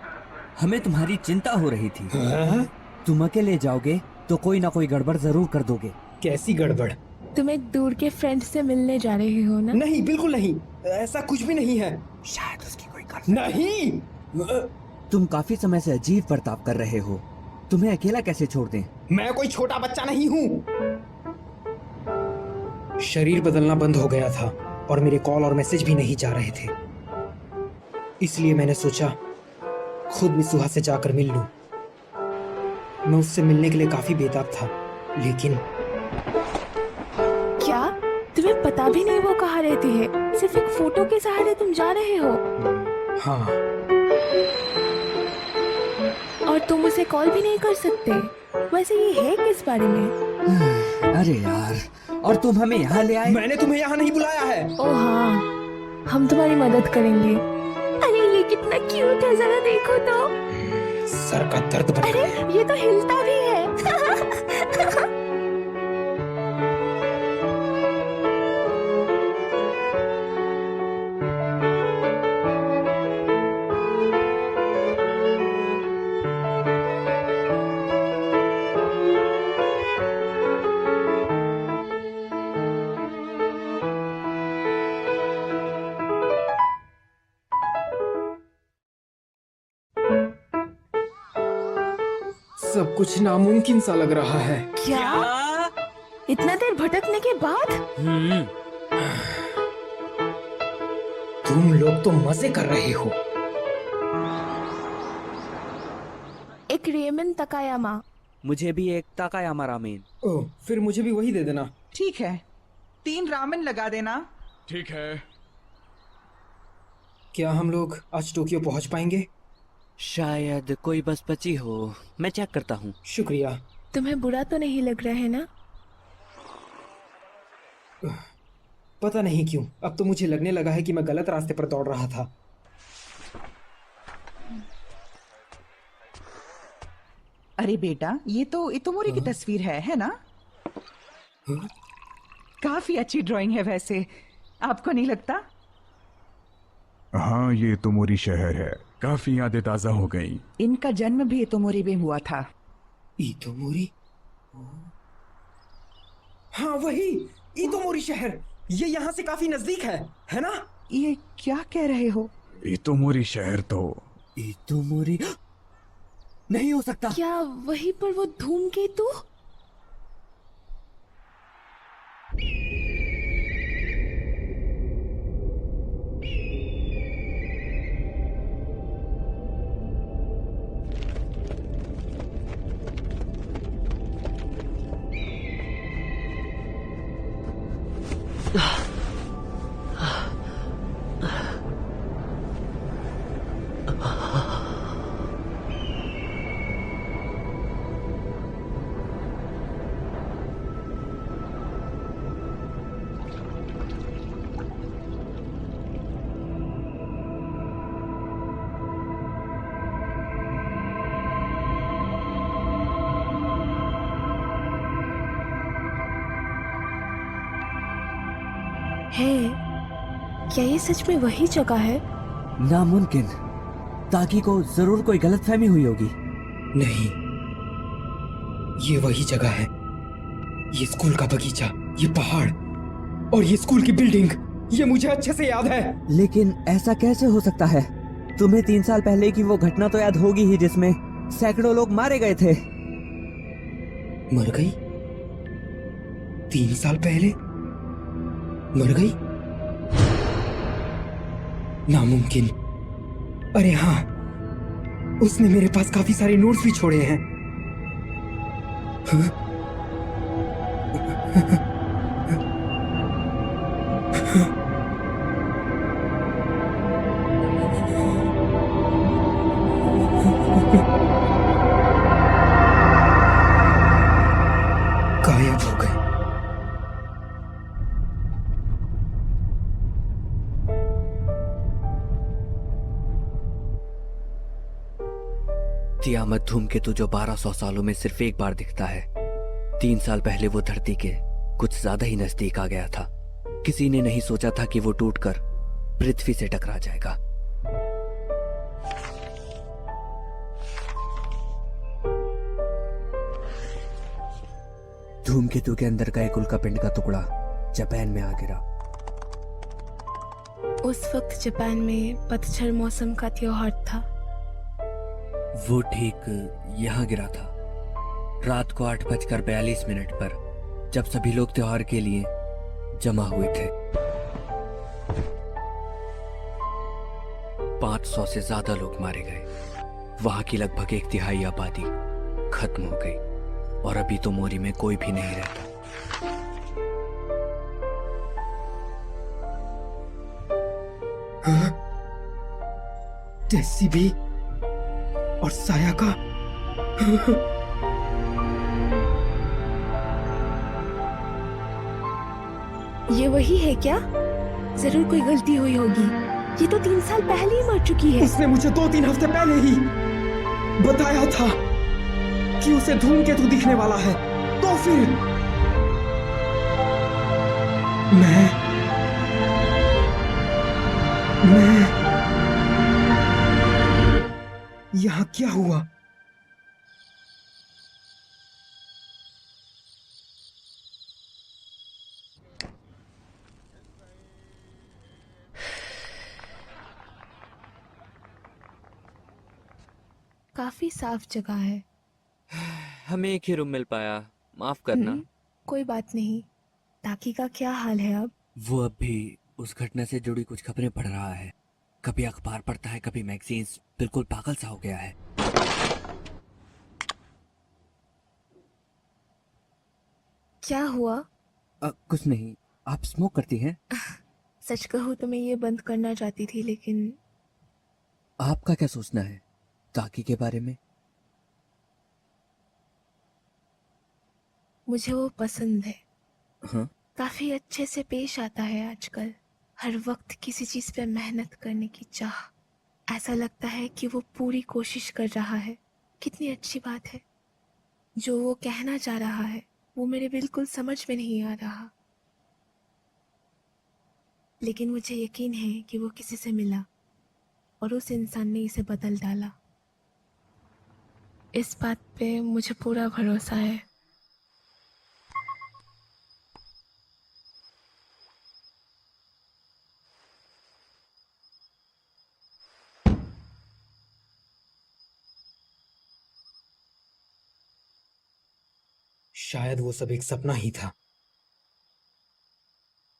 हमें तुम्हारी चिंता हो रही थी। हाँ? तुम अकेले जाओगे तो कोई ना कोई गड़बड़ जरूर कर दोगे। कैसी गड़बड़? तुम एक दूर के फ्रेंड से मिलने जा रहे हो ना? नहीं, बिल्कुल नहीं, ऐसा कुछ भी नहीं है। शायद उसकी कोई गर्लफ्रेंड। नहीं, तुम काफी समय से अजीब बर्ताव कर रहे हो। तुम्हें अकेला कैसे छोड़ दें? मैं कोई छोटा बच्चा नहीं हूँ। शरीर बदलना बंद हो गया था और मेरे कॉल और मैसेज भी नहीं जा रहे थे, इसलिए मैंने सोचा खुद मिसुहा से जाकर मिल लूं। मैं उससे मिलने के लिए काफी बेताब था, लेकिन क्या तुम्हें पता भी नहीं वो कहाँ रहती है? सिर्फ एक फोटो के सहारे तुम जा रहे हो? हाँ। और तुम उसे कॉल भी नहीं कर सकते? वैसे ये है किस बारे में? अरे यार, और तुम हमें यहाँ ले आए? मैंने तुम्हें यहाँ नहीं बुलाया है। ओह हाँ, हम तुम्हारी मदद करेंगे। अरे ये कितना क्यूट है, जरा देखो तो। सर का दर्द बढ़ अरे ये तो हिलता भी है। सब कुछ नामुमकिन सा लग रहा है। क्या? इतना देर भटकने के बाद? तुम लोग तो मजे कर रहे हो। एक रेमन तकायामा। मुझे भी एक ताकायामा रामेन। ओह, फिर मुझे भी वही दे देना। ठीक है, 3 रामेन लगा देना। ठीक है। क्या हम लोग आज टोक्यो पहुंच पाएंगे? शायद कोई बस बची हो, मैं चेक करता हूँ। शुक्रिया। तुम्हें बुरा तो नहीं लग रहा है ना? पता नहीं क्यों, अब तो मुझे लगने लगा है कि मैं गलत रास्ते पर दौड़ रहा था। अरे बेटा, ये तो इतोमोरी की तस्वीर है ना? काफी अच्छी ड्राइंग है वैसे, आपको नहीं लगता? हाँ, ये इतोमोरी शहर है, काफी यादें ताजा हो गई। इनका जन्म भी इतोमोरी में हुआ था। इतोमोरी? हाँ वही, इतोमोरी शहर। ये यहाँ से काफी नजदीक है ना? ये क्या कह रहे हो? इतोमोरी शहर तो इतोमोरी नहीं हो सकता। क्या वहीं पर वो धूमकेतु? है क्या ये सच में वही जगह है? नामुमकिन। ताकि को जरूर कोई गलतफहमी हुई होगी। नहीं, ये वही जगह है। ये स्कूल का बगीचा, ये पहाड़ और ये स्कूल की बिल्डिंग, ये मुझे अच्छे से याद है। लेकिन ऐसा कैसे हो सकता है? तुम्हें 3 साल पहले की वो घटना तो याद होगी ही जिसमें सैकड़ों लोग मारे गए थे। मर गई? 3 साल पहले मर गई? नामुमकिन। अरे हाँ, उसने मेरे पास काफी सारे नोट्स भी छोड़े हैं। हाँ? तियामत धूमकेतु जो 1200 सालों में सिर्फ एक बार दिखता है, 3 साल पहले वो धरती के कुछ ज्यादा ही नजदीक आ गया था। किसी ने नहीं सोचा था कि वो टूटकर पृथ्वी से टकरा जाएगा। धूमकेतु के अंदर का एक उल्कापिंड का टुकड़ा जापान में आ गिरा। उस वक्त जापान में पतझड़ मौसम का त्योहार था। वो ठीक यहाँ गिरा था, रात को 8:42 पर, जब सभी लोग त्योहार के लिए जमा हुए थे। 500 से ज्यादा लोग मारे गए। वहां की लगभग 1/3 आबादी खत्म हो गई और अभी तो मोरी में कोई भी नहीं रहता। जेसीबी और साया का ये वही है क्या? जरूर कोई गलती हुई होगी। ये तो 3 साल पहले ही मर चुकी है। उसने मुझे 2-3 हफ्ते पहले ही बताया था कि उसे धूमकेतु दिखने वाला है। तो फिर मैं यहाँ क्या हुआ? काफी साफ जगह है। हमें एक ही रूम मिल पाया, माफ करना। कोई बात नहीं। ताकि का क्या हाल है अब? वो अब भी उस घटना से जुड़ी कुछ खबरें पढ़ रहा है। कभी अखबार पढ़ता है, कभी मैगजीन्स। बिल्कुल पागल सा हो गया है। क्या हुआ? कुछ नहीं। आप स्मोक करती हैं? सच कहूँ तो मैं ये बंद करना चाहती थी, लेकिन आपका क्या सोचना है ताकि के बारे में? मुझे वो पसंद है। हाँ? काफी अच्छे से पेश आता है आजकल। हर वक्त किसी चीज पे मेहनत करने की चाह। ऐसा लगता है कि वो पूरी कोशिश कर रहा है। कितनी अच्छी बात है। जो वो कहना चाह रहा है वो मेरे बिल्कुल समझ में नहीं आ रहा, लेकिन मुझे यकीन है कि वो किसी से मिला और उस इंसान ने इसे बदल डाला। इस बात पे मुझे पूरा भरोसा है। शायद वो सब एक सपना ही था।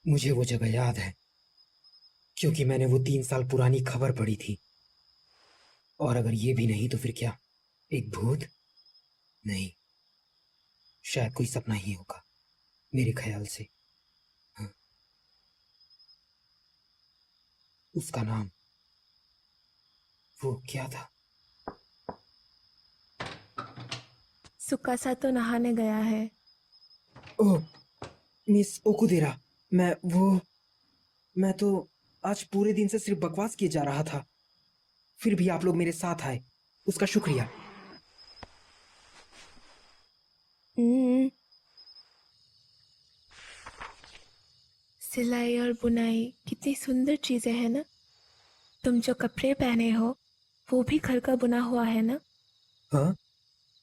मुझे वो जगह याद है क्योंकि मैंने वो 3 साल पुरानी खबर पढ़ी थी। और अगर ये भी नहीं तो फिर क्या? एक भूत? नहीं, शायद कोई सपना ही होगा मेरे ख्याल से। हाँ। उसका नाम वो क्या था? सुकासा तो नहाने गया है। ओह, मिस ओकुदेरा, मैं तो आज पूरे दिन से सिर्फ बकवास किए जा रहा था। फिर भी आप लोग मेरे साथ आए, उसका शुक्रिया। सिलाई और बुनाई कितनी सुंदर चीजें हैं ना। तुम जो कपड़े पहने हो वो भी घर का बुना हुआ है ना? हाँ?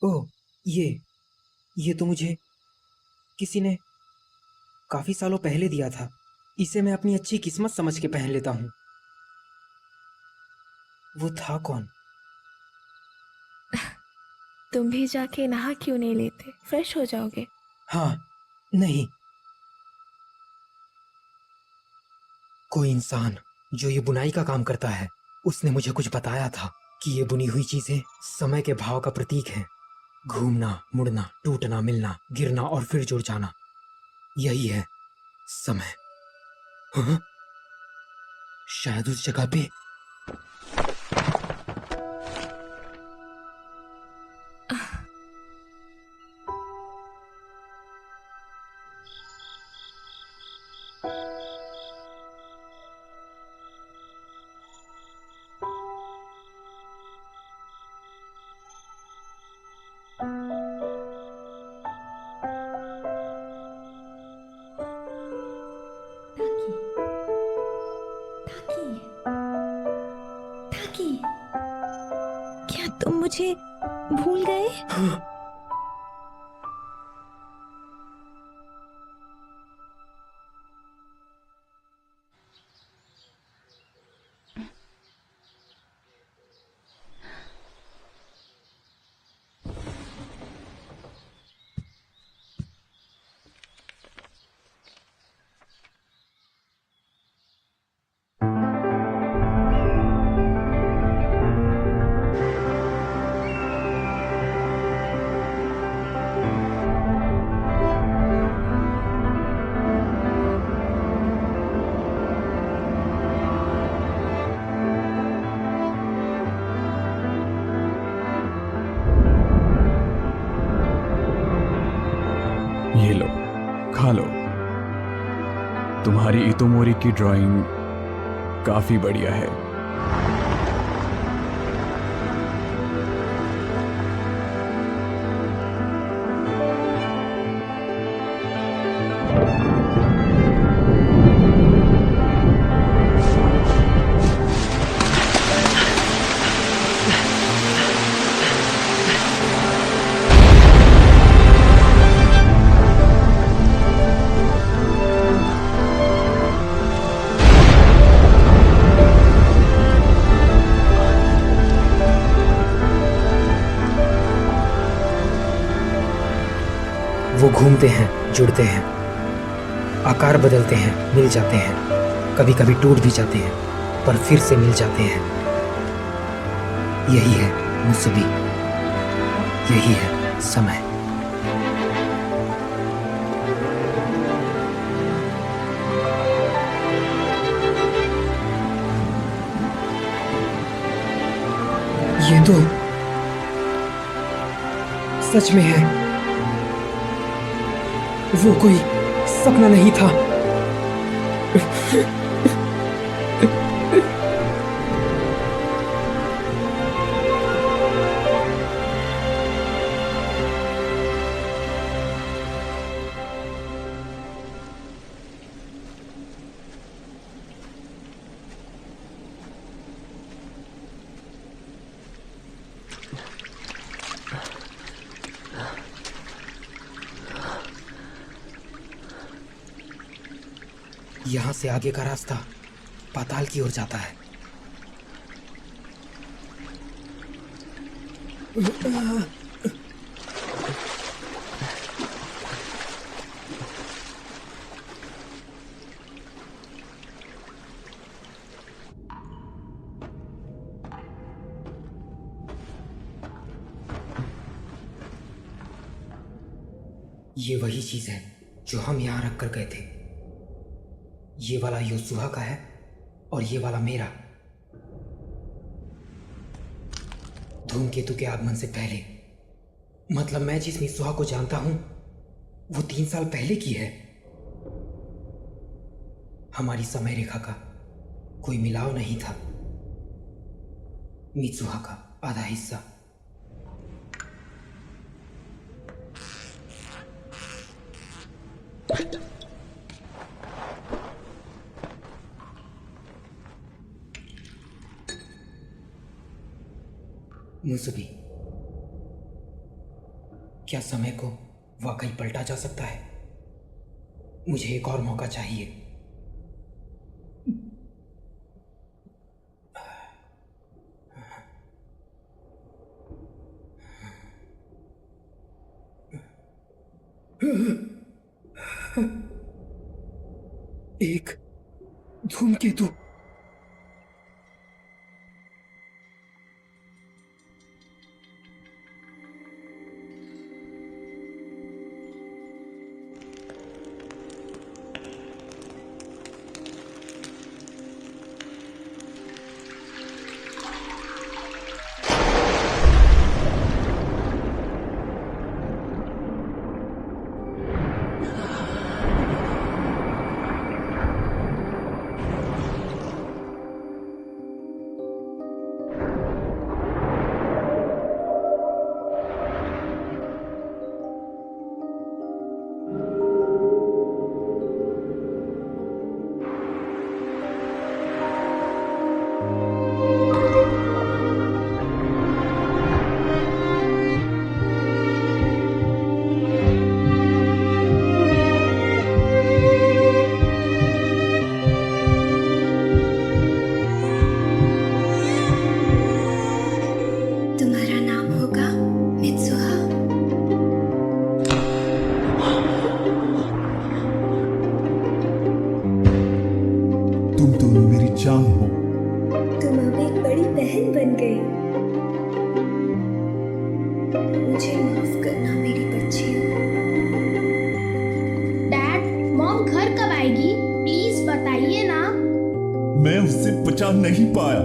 ओह, ये तो मुझे किसी ने काफी सालों पहले दिया था। इसे मैं अपनी अच्छी किस्मत समझ के पहन लेता हूँ। वो था कौन? तुम भी जाके नहा क्यों नहीं लेते? फ्रेश हो जाओगे। हाँ, नहीं, कोई इंसान जो ये बुनाई का काम करता है, उसने मुझे कुछ बताया था कि ये बुनी हुई चीजें समय के भाव का प्रतीक हैं। घूमना, मुड़ना, टूटना, मिलना, गिरना और फिर जुड़ जाना, यही है समय। हाँ? शायद उस जगह पे की। क्या तुम मुझे भूल गए? ये लो, खा लो। तुम्हारी इतोमोरी की ड्राइंग काफी बढ़िया है। वो घूमते हैं, जुड़ते हैं, आकार बदलते हैं, मिल जाते हैं, कभी कभी टूट भी जाते हैं, पर फिर से मिल जाते हैं। यही है मुसबी, यही है समय। ये तो सच में है, वो कोई सपना नहीं था। यहाँ से आगे का रास्ता पाताल की ओर जाता है। ये वही चीज है जो हम यहाँ रख कर गए थे। ये वाला योसुहा का है और ये वाला मेरा। धूमकेतु के आगमन से पहले, मतलब मैं जिस मित्सुहा को जानता हूं वो 3 साल पहले की है। हमारी समय रेखा का कोई मिलाव नहीं था। मित्सुहा का आधा हिस्सा। मुसबी, क्या समय को वाकई पलटा जा सकता है? मुझे एक और मौका चाहिए। एक धूमकेतु। तुम अब एक बड़ी बहन बन गई। मुझे माफ करना मेरी बच्चियों। डैड, मॉम घर कब आएगी? प्लीज बताइए ना। मैं उससे बचा नहीं पाया।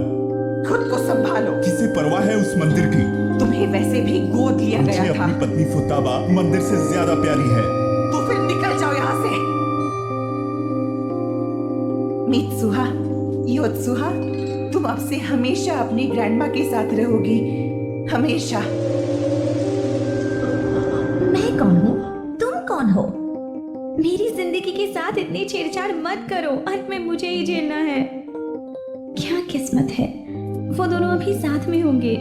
खुद को संभालो। किसे परवाह है उस मंदिर की? तुम्हें वैसे भी गोद लिया मुझे गया था। अपनी पत्नी फुताबा मंदिर से ज्यादा प्यारी है। तो फिर निकल जाओ यहाँ से। मित्सुहा, योत्सुहा, तुम अब से हमेशा अपनी ग्रैंडमा के साथ रहोगी, हमेशा। मैं कौन हूँ? तुम कौन हो? मेरी जिंदगी के साथ इतनी छेड़छाड़ मत करो। अंत में मुझे ही झेलना है। क्या किस्मत है, वो दोनों अभी साथ में होंगे।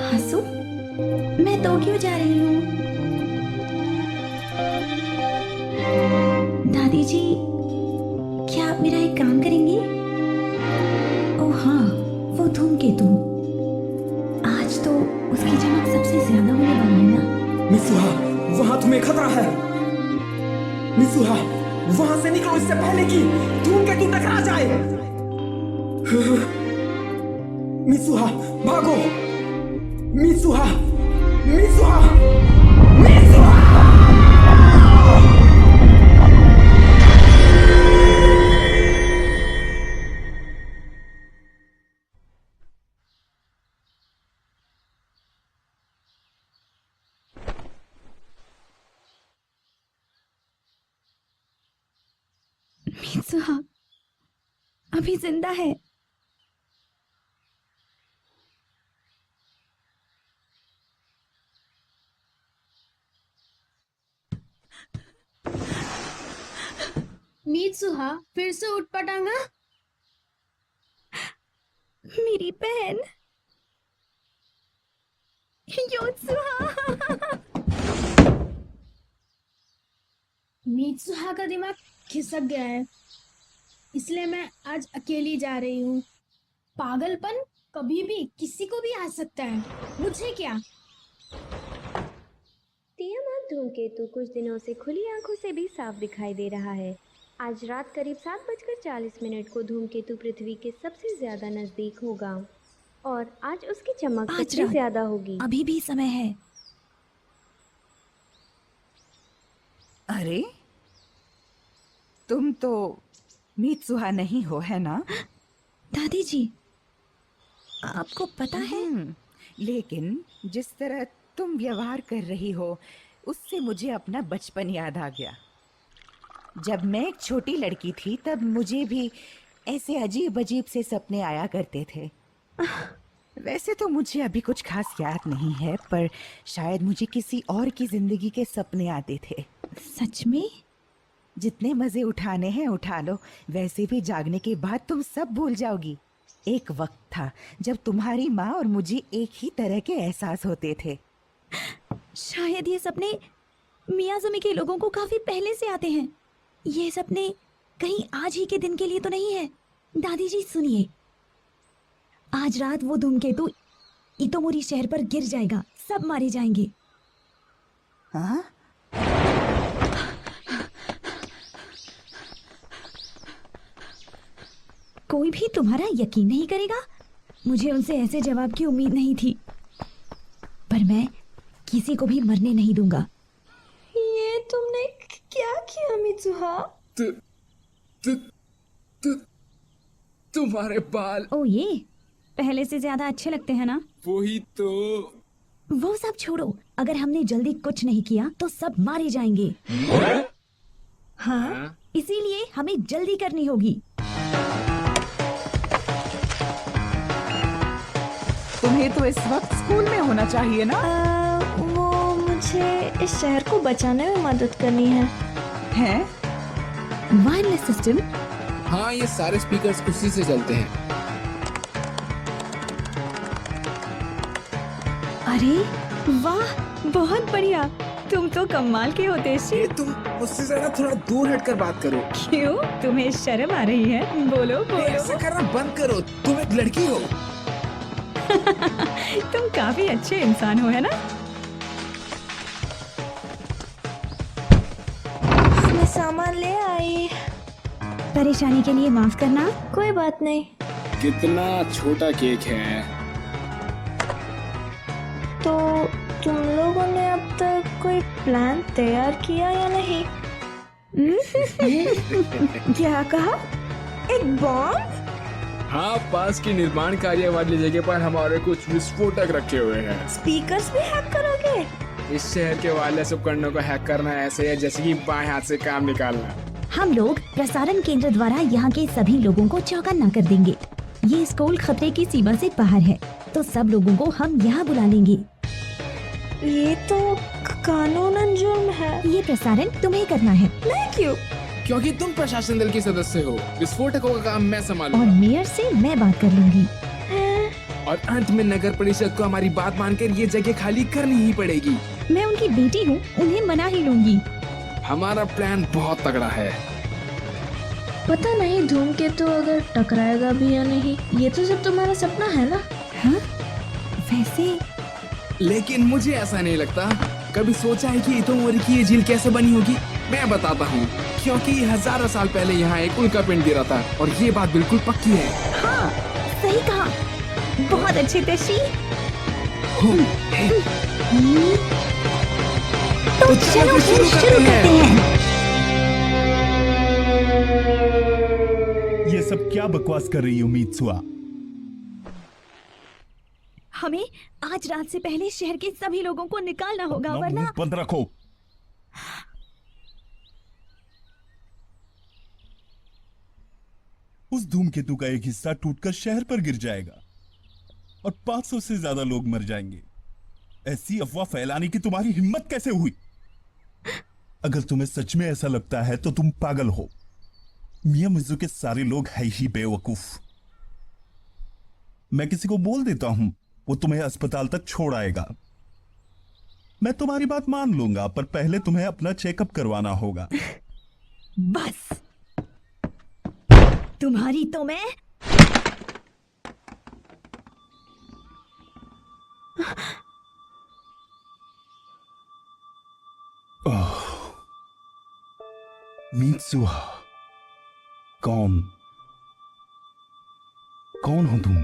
हंसू, मैं टोक्यो जा रही हूँ। दादी जी, क्या आप मेरा एक काम करेंगे? ओह हाँ, वो धूमकेतु। आज तो उसकी चमक सबसे ज्यादा होने वाली है ना। मित्सुहा, वहां तुम्हें खतरा है। मित्सुहा, वहां से निकलो इससे पहले कि धूमकेतु टकरा जाए। मित्सुहा, भागो। Mitsuha, Mitsuha, Mitsuha! मित्सुहा अभी जिंदा है। मित्सुहा फिर से उठ पटांगा। मेरी बहन योत्सुहा। मित्सुहा का दिमाग खिसक गया है, इसलिए मैं आज अकेली जा रही हूँ। पागलपन कभी भी किसी को भी आ सकता है, मुझे क्या। तियामात धूमकेतु कुछ दिनों से खुली आंखों से भी साफ दिखाई दे रहा है। आज रात करीब 7:40 को धूमकेतु पृथ्वी के सबसे ज्यादा नजदीक होगा और आज उसकी चमक सबसे ज्यादा होगी। अभी भी समय है। अरे, तुम तो मित्सुहा नहीं हो, है ना? दादी जी, आपको पता है? लेकिन जिस तरह तुम व्यवहार कर रही हो उससे मुझे अपना बचपन याद आ गया। जब मैं एक छोटी लड़की थी तब मुझे भी ऐसे अजीब अजीब से सपने आया करते थे। वैसे तो मुझे अभी कुछ खास याद नहीं है, पर शायद मुझे किसी और की जिंदगी के सपने आते थे। सच में? जितने मजे उठाने हैं उठा लो, वैसे भी जागने के बाद तुम सब भूल जाओगी। एक वक्त था जब तुम्हारी माँ और मुझे एक ही तरह के एहसास होते थे। शायद ये सपने मियाज़ुमी के लोगों को काफी पहले से आते हैं। ये सपने कहीं आज ही के दिन के लिए तो नहीं है। दादी जी सुनिए, आज रात वो धूमकेतु इतोमोरी शहर पर गिर जाएगा, सब मारे जाएंगे। हाँ? कोई भी तुम्हारा यकीन नहीं करेगा। मुझे उनसे ऐसे जवाब की उम्मीद नहीं थी, पर मैं किसी को भी मरने नहीं दूंगा। ये तुमने क्या किया मित्सुहा? तुम्हारे बाल। ओ, ये पहले से ज्यादा अच्छे लगते हैं ना? वही तो। वो सब छोड़ो, अगर हमने जल्दी कुछ नहीं किया तो सब मारे जाएंगे। हाँ, इसीलिए हमें जल्दी करनी होगी। तुम्हें तो इस वक्त स्कूल में होना चाहिए ना? वो मुझे इस शहर को बचाने में मदद करनी है। हैं? Wireless system? हाँ, ये सारे स्पीकर्स उसी से चलते हैं। अरे वाह, बहुत बढ़िया। तुम तो कमाल के होते ये तुम मुझसे जरा थोड़ा दूर हटकर बात करो। क्यों, तुम्हें शर्म आ रही है? बोलो बोलो। ऐसा करना बंद करो, तुम एक लड़की हो। तुम काफी अच्छे इंसान हो, है ना? मैं सामान ले आई। परेशानी के लिए माफ करना। कोई बात नहीं। कितना छोटा केक है। तो तुम लोगों ने अब तक कोई प्लान तैयार किया या नहीं? क्या कहा? एक बॉम्ब? हाँ, पास की निर्माण कार्य वाली जगह पर हमारे कुछ विस्फोटक रखे हुए हैं। स्पीकर्स भी हैक करोगे? इस शहर के वायरलेस उपकरणों को हैक करना ऐसे है जैसे कि बाएं हाथ से काम निकालना। हम लोग प्रसारण केंद्र द्वारा यहाँ के सभी लोगों को चौकन्ना कर देंगे। ये स्कूल खतरे की सीमा से बाहर है, तो सब लोगों को हम यहाँ बुला लेंगे। ये तो कानूनन जुर्म है। ये प्रसारण तुम्हें करना है। मैं क्यों? क्योंकि तुम प्रशासन दल के सदस्य हो। विस्फोटकों का काम मैं संभालूंगा। और मेयर से मैं बात कर लूंगी। और अंत में नगर परिषद को हमारी बात मानकर ये जगह खाली करनी ही पड़ेगी। मैं उनकी बेटी हूँ, उन्हें मना ही लूंगी। हमारा प्लान बहुत तगड़ा है। पता नहीं धूमकेतु अगर टकराएगा भी या नहीं, ये तो सब तुम्हारा सपना है ना? हाँ? वैसे लेकिन मुझे ऐसा नहीं लगता। कभी सोचा है कि इतोमोरी की ये झील कैसे बनी होगी? मैं बताता हूँ। क्योंकि हजारों साल पहले यहाँ एक उल्का पिंड गिरा था और ये बात बिल्कुल पक्की है। हाँ, सही कहा। बहुत अच्छे तेशी। तो चलो शुरू करते हैं। ये सब क्या बकवास कर रही हो मीत्सुआ? हमें आज रात से पहले शहर के सभी लोगों को निकालना होगा, वरना मुंह बंद रखो। उस धूमकेतु का एक हिस्सा टूटकर शहर पर गिर जाएगा और 500 से ज्यादा लोग मर जाएंगे। ऐसी अफवाह फैलाने की तुम्हारी हिम्मत कैसे हुई? अगर तुम्हें सच में ऐसा लगता है तो तुम पागल हो। मियामिज़ु के सारे लोग है ही बेवकूफ। मैं किसी को बोल देता हूं, वो तुम्हें अस्पताल तक छोड़ आएगा। मैं तुम्हारी बात मान लूंगा, पर पहले तुम्हें अपना चेकअप करवाना होगा। बस तुम्हारी तो मैं। मीत्सुआ, कौन हो तुम?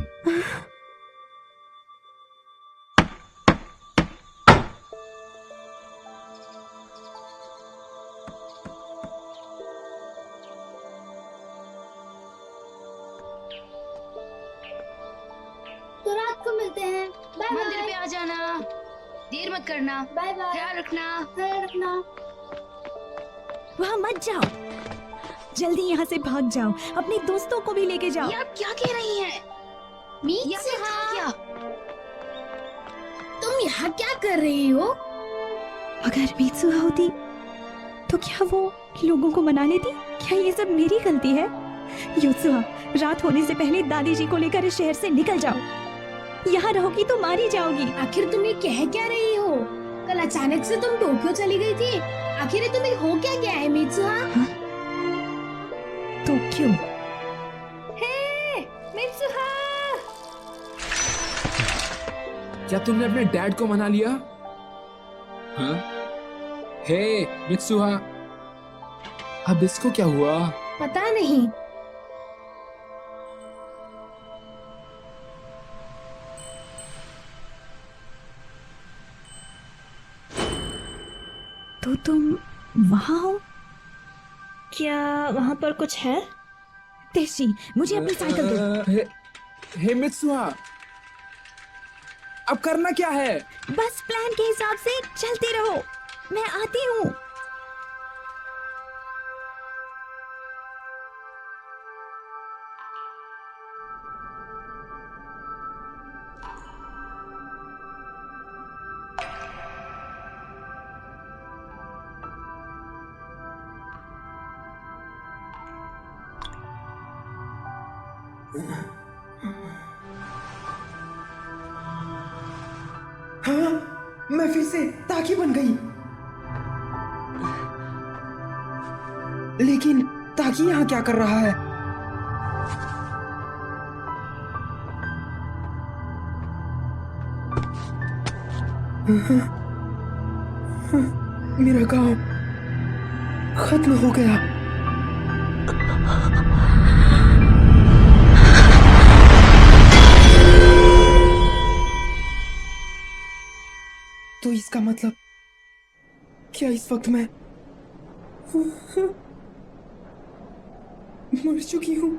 तो रात को मिलते हैं। Bye bye. मंदिर पे आ जाना, देर मत करना। Bye bye. ख्याल रखना। ख्याल रखना। वहाँ मत जाओ, जल्दी यहाँ से भाग जाओ। अपने दोस्तों को भी लेके जाओ। ये आप क्या कह रही हैं? मीत्सुआ, तुम यहाँ क्या कर रही हो? अगर मीत्सुआ होती तो क्या वो लोगों को मना लेती? क्या ये सब मेरी गलती है? यूत्सुआ, रात होने से पहले दादी जी को लेकर इस शहर से निकल जाओ। यहाँ रहोगी तो मारी जाओगी। आखिर तुम ये कह क्या रही हो? कल अचानक से तुम टोक्यो चली गई थी। आखिर तुम्हें हो क्या गया है मीत्सुआ? टोक्यो? हे मीत्सुआ! क्या तुमने अपने डैड को मना लिया? हाँ? हे मित्सुहा, अब इसको क्या हुआ? पता नहीं। तो तुम वहाँ हो? क्या वहाँ पर कुछ है? तेशी, मुझे अपनी साइकिल दो। हे मित्सुहा, अब करना क्या है? बस प्लान के हिसाब से चलते रहो, मैं आती हूँ। हाँ, मैं फिर से ताकि बन गई। लेकिन ताकि यहाँ क्या कर रहा है? मेरा गांव खत्म हो गया। इसका मतलब क्या इस वक्त मैं मर चुकी हूँ?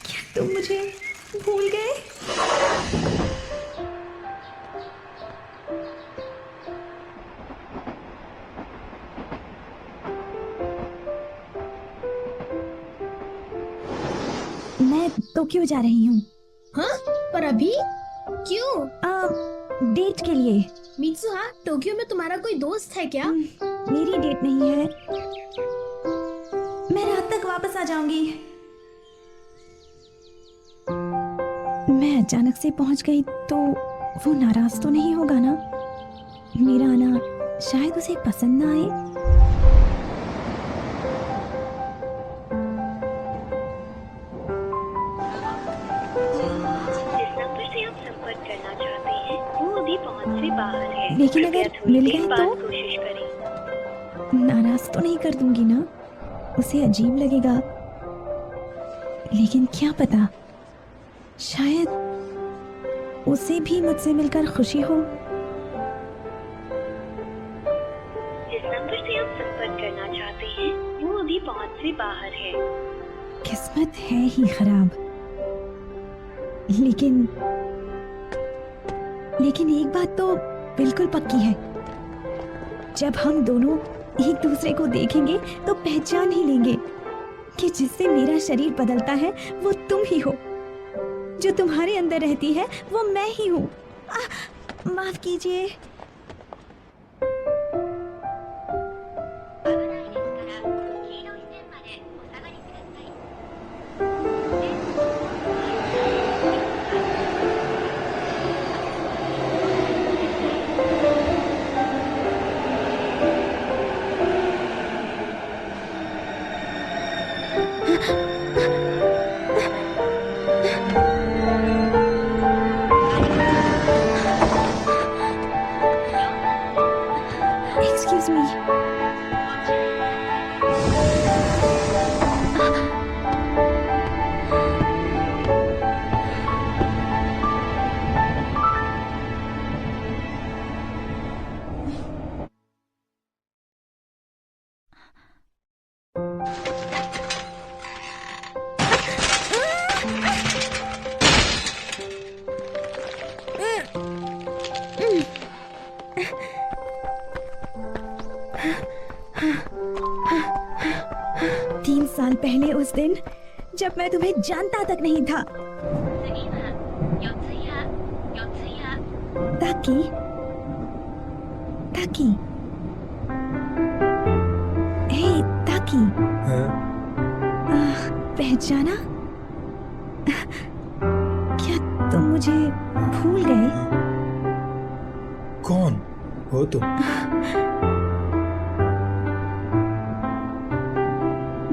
क्या तुम मुझे भूल गए? मैं टोक्यो जा रही हूँ। हाँ? पर अभी क्यों? डेट के लिए। मित्सुहा, टोक्यो में तुम्हारा कोई दोस्त है क्या? मेरी डेट नहीं है। मैं रात तक वापस आ जाऊंगी। मैं अचानक से पहुंच गई तो वो नाराज तो नहीं होगा ना? मेरा आना शायद उसे पसंद ना आए। लेकिन अगर मिल गए तो नाराज तो नहीं कर दूंगी ना? उसे अजीब लगेगा। लेकिन क्या पता, शायद उसे भी मुझसे मिलकर खुशी हो। जिस नंबर से आप संपर्क करना चाहते हैं वो अभी पहुंच से बाहर है। किस्मत है ही खराब। लेकिन एक बात तो बिल्कुल पक्की है, जब हम दोनों एक दूसरे को देखेंगे तो पहचान ही लेंगे कि जिससे मेरा शरीर बदलता है वो तुम ही हो, जो तुम्हारे अंदर रहती है वो मैं ही हूँ। माफ कीजिए। Excuse me. तीन साल पहले उस दिन जब मैं तुम्हें जानता तक नहीं था। ताकि हे ताकि पहचाना? क्या तुम मुझे भूल गए? कौन हो तुम?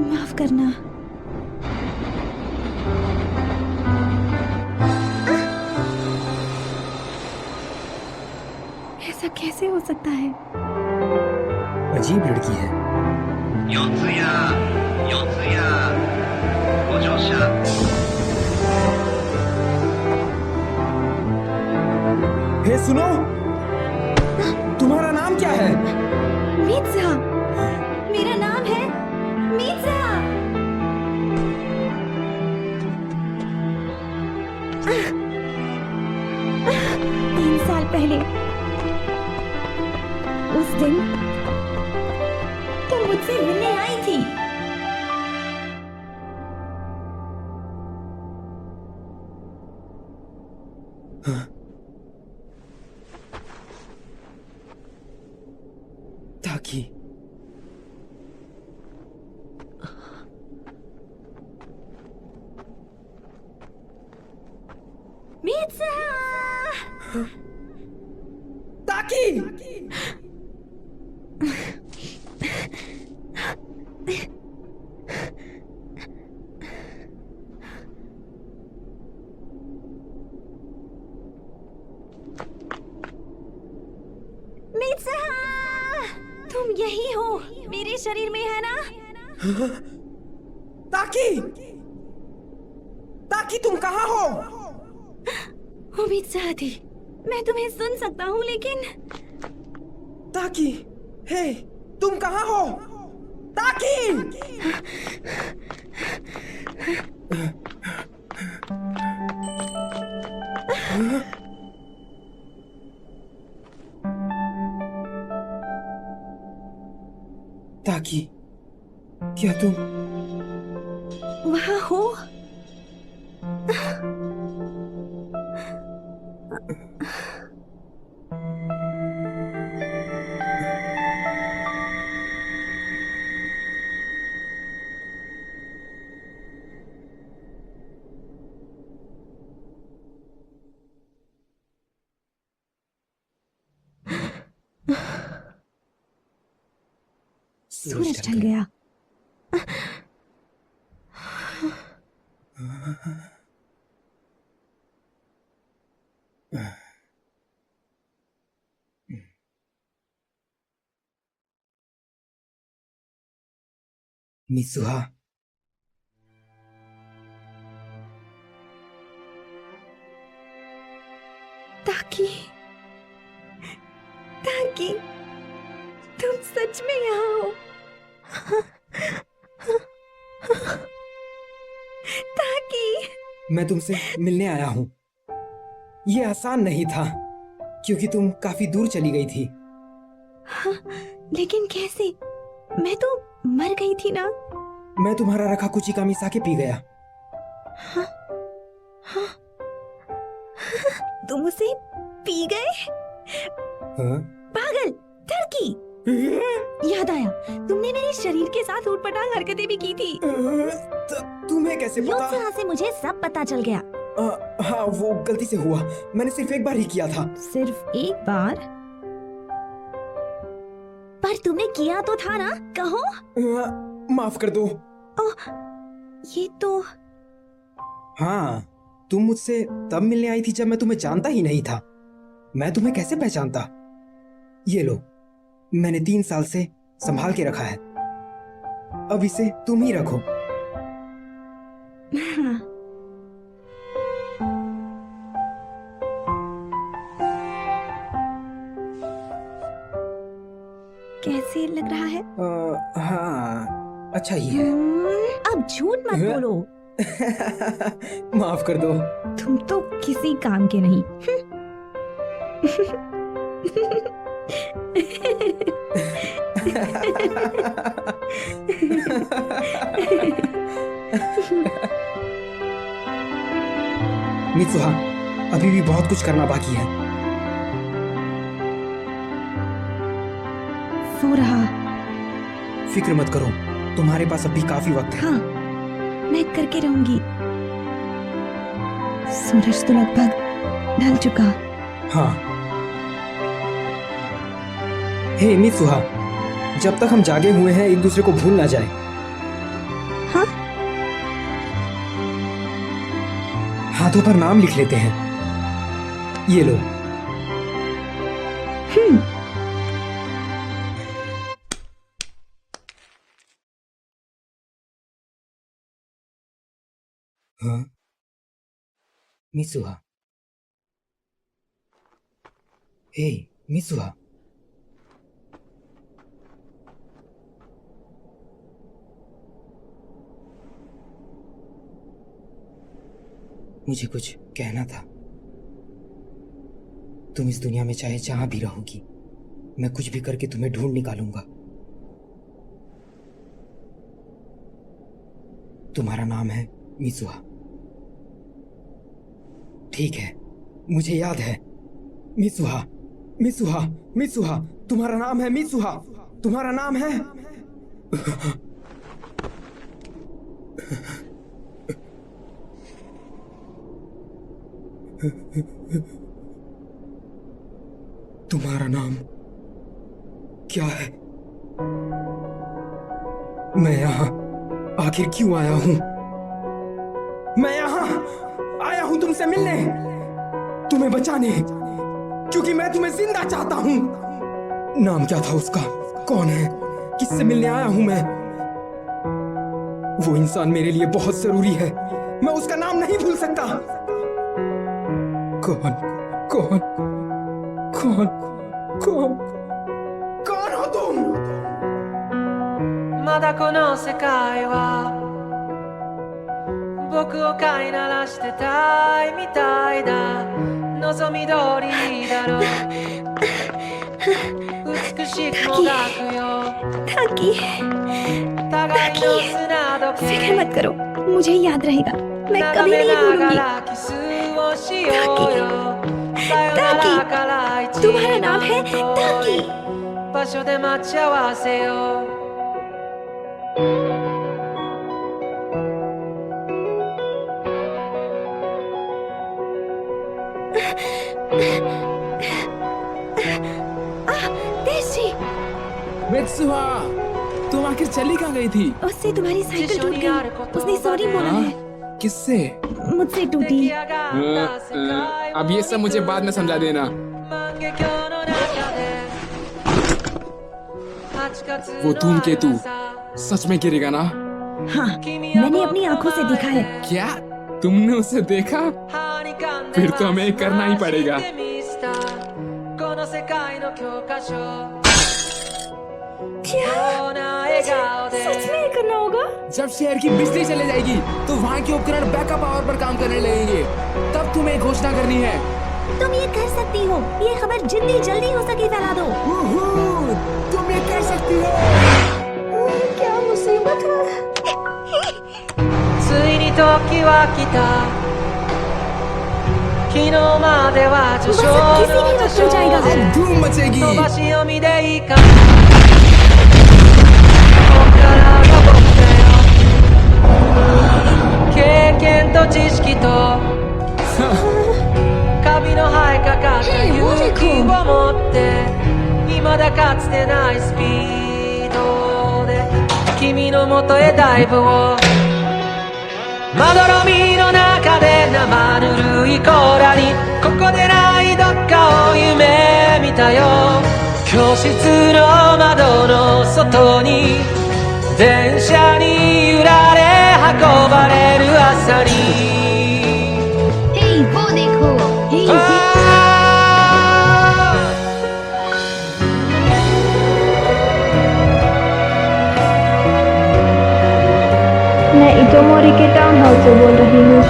माफ करना। ऐसा कैसे हो सकता है? अजीब लड़की है। हे सुनो, तुम्हारा नाम क्या है? मीत्सा। मेरा नाम है मीत्सा। 3 साल पहले उस दिन तुम मुझसे मिलने आई थी। ताकि मीत्सा। ताकि मीत्सा। मेरे शरीर में है ना? ताकि ताकि तुम कहाँ हो? उम्मीद से थी मैं तुम्हें सुन सकता हूँ, लेकिन ताकि, हे, तुम कहाँ हो? ताकि! ताकि, क्या तुम वहाँ हो? सूरज ढल गया। मिसुहा, ताकि ताकि तुम सच में यहाँ हो? ताकि मैं तुमसे मिलने आया हूँ। ये आसान नहीं था क्योंकि तुम काफी दूर चली गई थी। हाँ, लेकिन कैसे? मैं तो मर गई थी ना। मैं तुम्हारा रखा कुचिका मिसा के पी गया। हाँ, हाँ, तुम उसे पी गए? हाँ? पागल, टर्की! याद आया, तुमने मेरे शरीर के साथ ऊटपटांग हरकतें भी की थी। तुम्हें कैसे पता? युद्धसभा से मुझे सब पता चल गया। हाँ, वो गलती से हुआ। मैंने सिर्फ एक बार ही किया था। सिर्फ एक बार? पर तुमने किया तो था ना, कहो? माफ कर दो। ये तो... हाँ, तुम मुझसे तब मिलने आई थी जब मैं तुम्हें जानता ही नहीं था। मैं तुम्हें कैसे पहचानता? ये लो, मैंने 3 साल से संभाल के रखा है। अब इसे तुम ही रखो। हाँ। कैसे लग रहा है? हाँ, अच्छा ही है। अब झूठ मत बोलो। माफ कर दो। तुम तो किसी काम के नहीं। मित्सुहा, अभी भी बहुत कुछ करना बाकी है। सो रहा। फिक्र मत करो, तुम्हारे पास अभी काफी वक्त है। हाँ, मैं करके रहूंगी। सूरज तो लगभग ढल चुका। हाँ। हे मित्सुहा, जब तक हम जागे हुए हैं एक दूसरे को भूल ना जाए। हाँ? हाथों पर नाम लिख लेते हैं। ये लो। हाँ? मित्सुहा। हे मित्सुहा। मुझे कुछ कहना था। तुम इस दुनिया में चाहे जहां भी रहोगी, मैं कुछ भी करके तुम्हें ढूंढ निकालूंगा। तुम्हारा नाम है मित्सुहा। ठीक है, मुझे याद है। मित्सुहा, मित्सुहा, मित्सुहा, तुम्हारा नाम है मित्सुहा। तुम्हारा नाम है। तुम्हारा नाम क्या है? मैं यहां आखिर क्यों आया हूं? मैं यहां आया हूं तुमसे मिलने, तुम्हें बचाने, क्योंकि मैं तुम्हें जिंदा चाहता हूं। नाम क्या था उसका? कौन है? किससे मिलने आया हूं मैं। वो इंसान मेरे लिए बहुत जरूरी है, मैं उसका नाम नहीं भूल सकता। कौन कौन कौन कौन कौन हो तुम? まだこの世界は僕を飼いならしてたいみたいだ。望み通りだろう。美しくもがくよ。ताकि फिक्र मत करो, मुझे याद रहेगा, मैं कभी नहीं भूलूंगी। ताकि तुम्हारा नाम है ताकि। 場所で待ち合わせよう。मित्सुहा, तुम आखिर चली कहाँ गई थी? उससे तुम्हारी साइकिल टूट गई, उसने सॉरी बोला है। किससे? मुझसे टूटी। अब ये सब मुझे बाद में समझा देना। वो धूमकेतु सच में गिरेगा ना? हाँ, मैंने अपनी आंखों से देखा है। क्या तुमने उसे देखा? फिर तो हमें करना ही पड़ेगा। सच में करना होगा? जब शहर की बिजली चले जाएगी तो वहाँ के उपकरण बैकअप पावर पर काम करने लगेंगे, तब तुम्हें घोषणा करनी है। तुम ये कर सकती हो, ये खबर जितनी जल्दी हो सके फैला दो। तुम ये कर सकती हो। क्या मुसीबत है। ついに時は来た。昨日までは序章の序章で飛ばし読みでいいか。こっからが僕だよ。経験と知識とカビの生えかかった勇気を持って未だかつてないスピードで君の元へダイブを。まどろみの中で生ぬるい甲羅にここでないどっかを夢見たよ。教室の窓の外に電車に揺られ運ばれる朝に。हे वो देखो, मैं इतोमोरी के टाउन हाउस से बोल रही हूँ।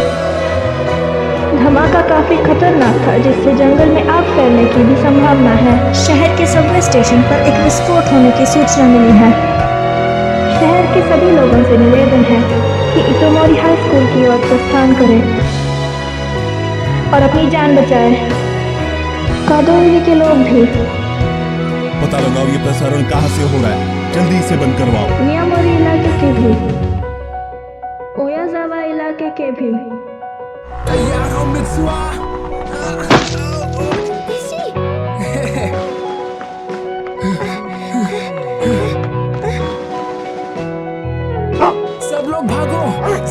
धमाका काफी खतरनाक था, जिससे जंगल में आग फैलने की भी संभावना है। शहर के सबवे स्टेशन पर एक विस्फोट होने की सूचना मिली है। शहर के सभी लोगों से निवेदन है कि इतोमोरी हाई स्कूल की ओर प्रस्थान करें और अपनी जान बचाएं। कादोरी के लोग भी। पता लगाओ ये प्रसारण कहाँ से हो रहा है, जल्दी इसे बंद करवाओ। मियामोरी इलाके के भी, ओयाजावा इलाके के भी। तैयार हो मित्सुहा? सब लोग भागो,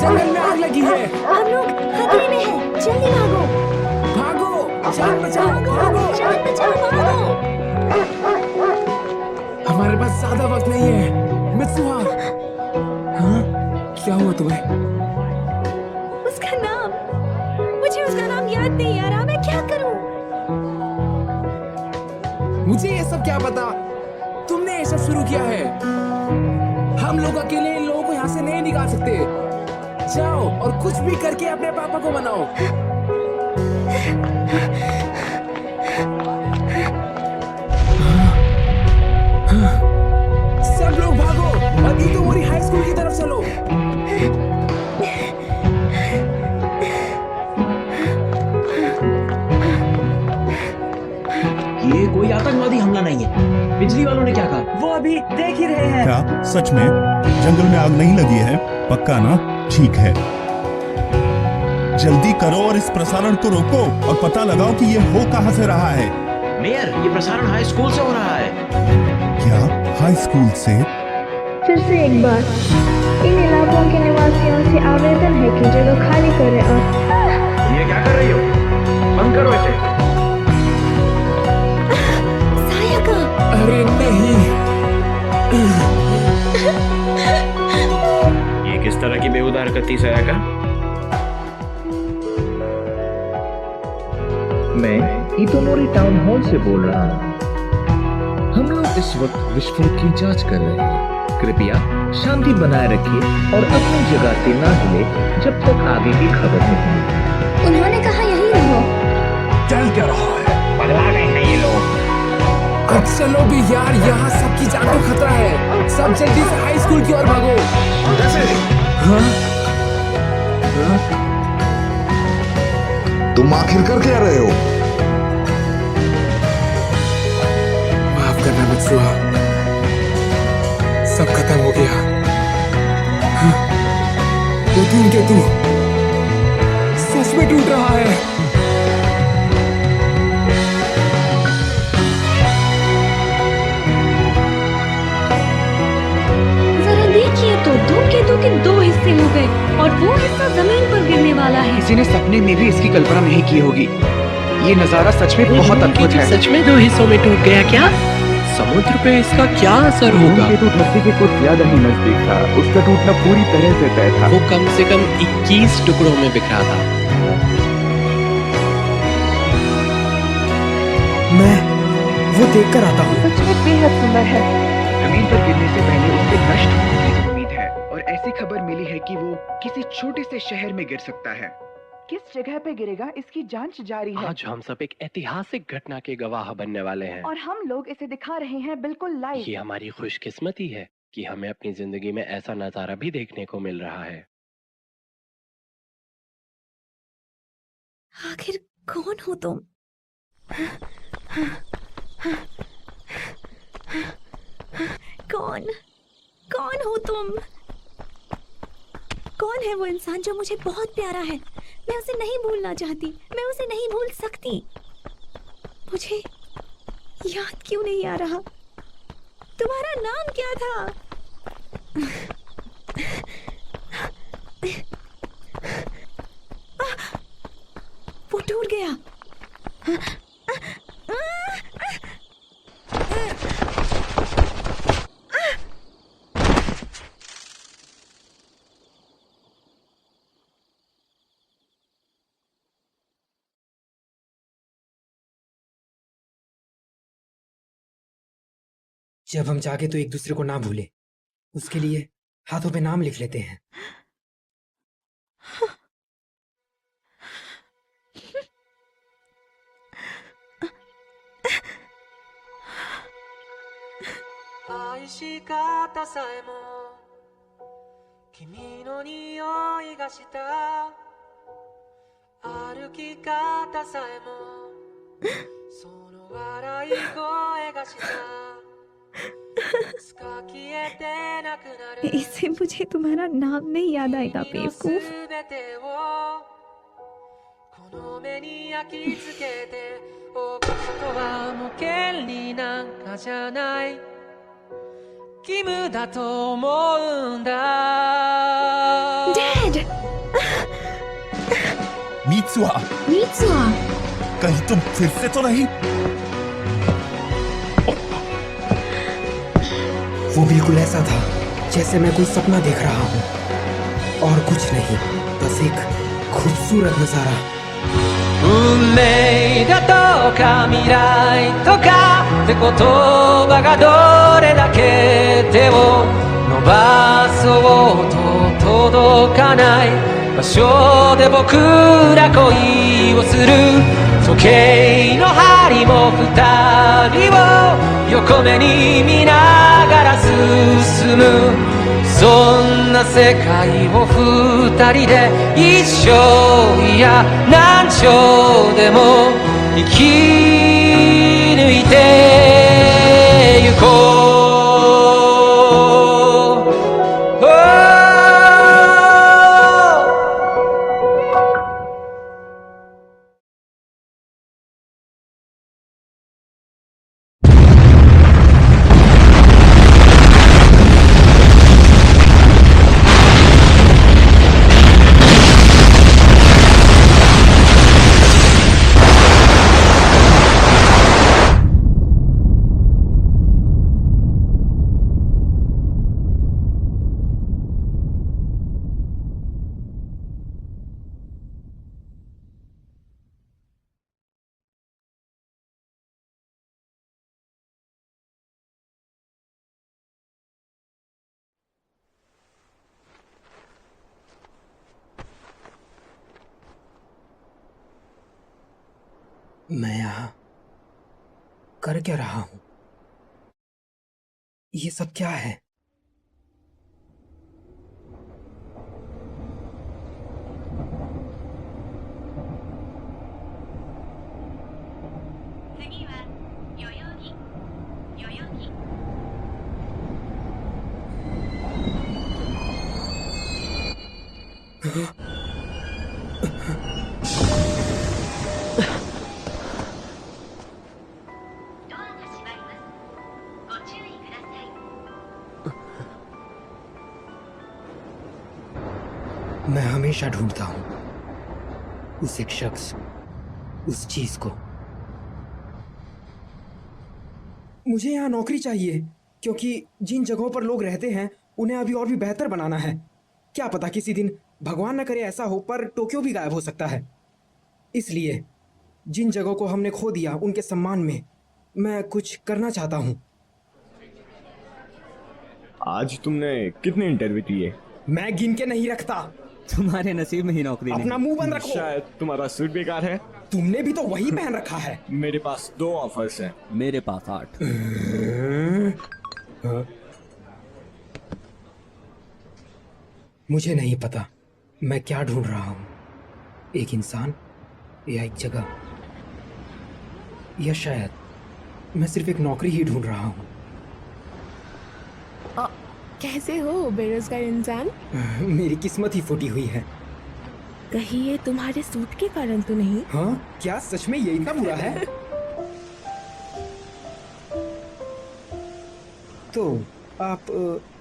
जंगल में आग लगी है। हम लोग खतरे में हैं, जल्दी भागो। भागो, जान बचाओ, भागो, जान बचाओ, भागो। हमारे पास ज्यादा वक्त नहीं है। मित्सुहा, हाँ? क्या हुआ तुम्हें? उसका नाम, मुझे उसका नाम याद नहीं आ रहा, मैं क्या करूं? मुझे ये सब क्या पता, तुमने ये सब शुरू किया है। हम लोग अकेले इन लोगों को यहाँ से नहीं निकाल सकते। जाओ और कुछ भी करके अपने पापा को मनाओ। सब लोग भागो और इतोमोरी हाई स्कूल की तरफ चलो। ये कोई आतंकवादी हमला नहीं है। बिजली वालों ने क्या कहा? वो अभी देख ही रहे हैं। क्या सच में जंगल में आग नहीं लगी है? पक्का ना? ठीक है, जल्दी करो और इस प्रसारण को रोको और पता लगाओ कि ये हो कहां से रहा है। मेयर, ये प्रसारण हाई स्कूल से हो रहा है। क्या हाई स्कूल से? फिर से एक बार इन इलाकों के निवासियों से आवेदन है कि जगह खाली करें और ये क्या कर रही हो? बंद करो इसे। साया का। अरे नहीं। धरती से आएगा। मैं इतोमोरी टाउन हॉल से बोल रहा हूँ। हम लोग इस वक्त विस्फोट की जांच कर रहे हैं। कृपया शांति बनाए रखिए और अपनी जगह से ना हिले जब तक आगे की खबर नहीं मिले। उन्होंने कहा यही रहो। चल क्या रहा है? पगला गए हैं ये लोग। अब चलो भी यार, यहाँ सबकी जान को खतरा है। सब जल्दी से हाई स्कूल की ओर भागो। हाँ? हाँ? तुम आखिर कर क्या रहे हो? माफ करना बच्चुआ, सब खत्म हो गया। हाँ? वो धूमकेतु सच में टूट रहा है। जरा देखिए तो, धूमकेतु के 2 हिस्से हो गए और वो हिस्सा जमीन पर गिरने वाला है। किसी ने सपने में भी इसकी कल्पना नहीं की होगी। ये नजारा सच में बहुत अद्भुत है। सच में 2 हिस्सों में टूट गया क्या? समुद्र पे इसका क्या असर होगा? धूमकेतु धरती के कुछ ज्यादा ही नजदीक था। उसका टूटना पूरी तरह से तय था। वो कम से कम 21 टुकड़ों में बिखरा था। मैं वो देख कर आता हूँ। सच में बेहद सुंदर है। जमीन पर गिरने से पहले उसके नष्ट होने की उम्मीद है और ऐसी खबर मिली है कि वो किसी छोटे से शहर में गिर सकता है। किस जगह पे गिरेगा इसकी जांच जारी है। आज हम सब एक ऐतिहासिक घटना के गवाह बनने वाले हैं और हम लोग इसे दिखा रहे हैं बिल्कुल लाइव। ये हमारी खुशकिस्मती है कि हमें अपनी जिंदगी में ऐसा नजारा भी देखने को मिल रहा है। आखिर कौन हो तुम? कौन हो तुम? कौन है वो इंसान जो मुझे बहुत प्यारा है? मैं उसे नहीं भूलना चाहती, मैं उसे नहीं भूल सकती। मुझे याद क्यों नहीं आ रहा? तुम्हारा नाम क्या था? वो टूट गया। जब हम जागे तो एक दूसरे को ना भूले, उसके लिए हाथों पे नाम लिख लेते हैं। इससे मुझे तुम्हारा नाम नहीं याद आएगा बेवकूफ। डैड! मीत्सुआ, मीत्सुआ! कहीं तुम फिर से तो नहीं? वो बिल्कुल ऐसा था जैसे मैं कोई सपना देख रहा हूँ, और कुछ नहीं, बस एक खूबसूरत नजारा। 運命だとか未来とかって言葉がどれだけ手を伸ばそうと届かない場所で僕ら恋をする。時計の針も二人を横目に見ながら進む。そんな世界を二人で一生、いや何生でも生き抜いてゆこう。मैं यहाँ कर क्या रहा हूँ? ये सब क्या है? मैं हमेशा ढूंढता हूं उस एक शख्स, उस चीज को। मुझे यहाँ नौकरी चाहिए क्योंकि जिन जगहों पर लोग रहते हैं उन्हें अभी और भी बेहतर बनाना है। क्या पता किसी दिन भगवान न करे ऐसा हो, पर टोक्यो भी गायब हो सकता है। इसलिए जिन जगहों को हमने खो दिया उनके सम्मान में मैं कुछ करना चाहता हूँ। आज तुमने कितने इंटरव्यू दिए? मैं गिन के नहीं रखता। तुम्हारे नसीब में ही नौकरी नहीं। अपना मुंह बंद रखो। शायद तुम्हारा सूट बेकार है। तुमने भी तो वही पहन रखा है। मेरे पास 2 ऑफर्स हैं। मेरे पास 8। मुझे नहीं पता मैं क्या ढूंढ रहा हूँ, एक इंसान या एक जगह, या शायद मैं सिर्फ एक नौकरी ही ढूंढ रहा हूँ। कैसे हो बेरोजगार इंसान? मेरी किस्मत ही फूटी हुई है। कहीं ये तुम्हारे सूट के कारण तो नहीं? हाँ, क्या सच में ये इतना बुरा है? तो आप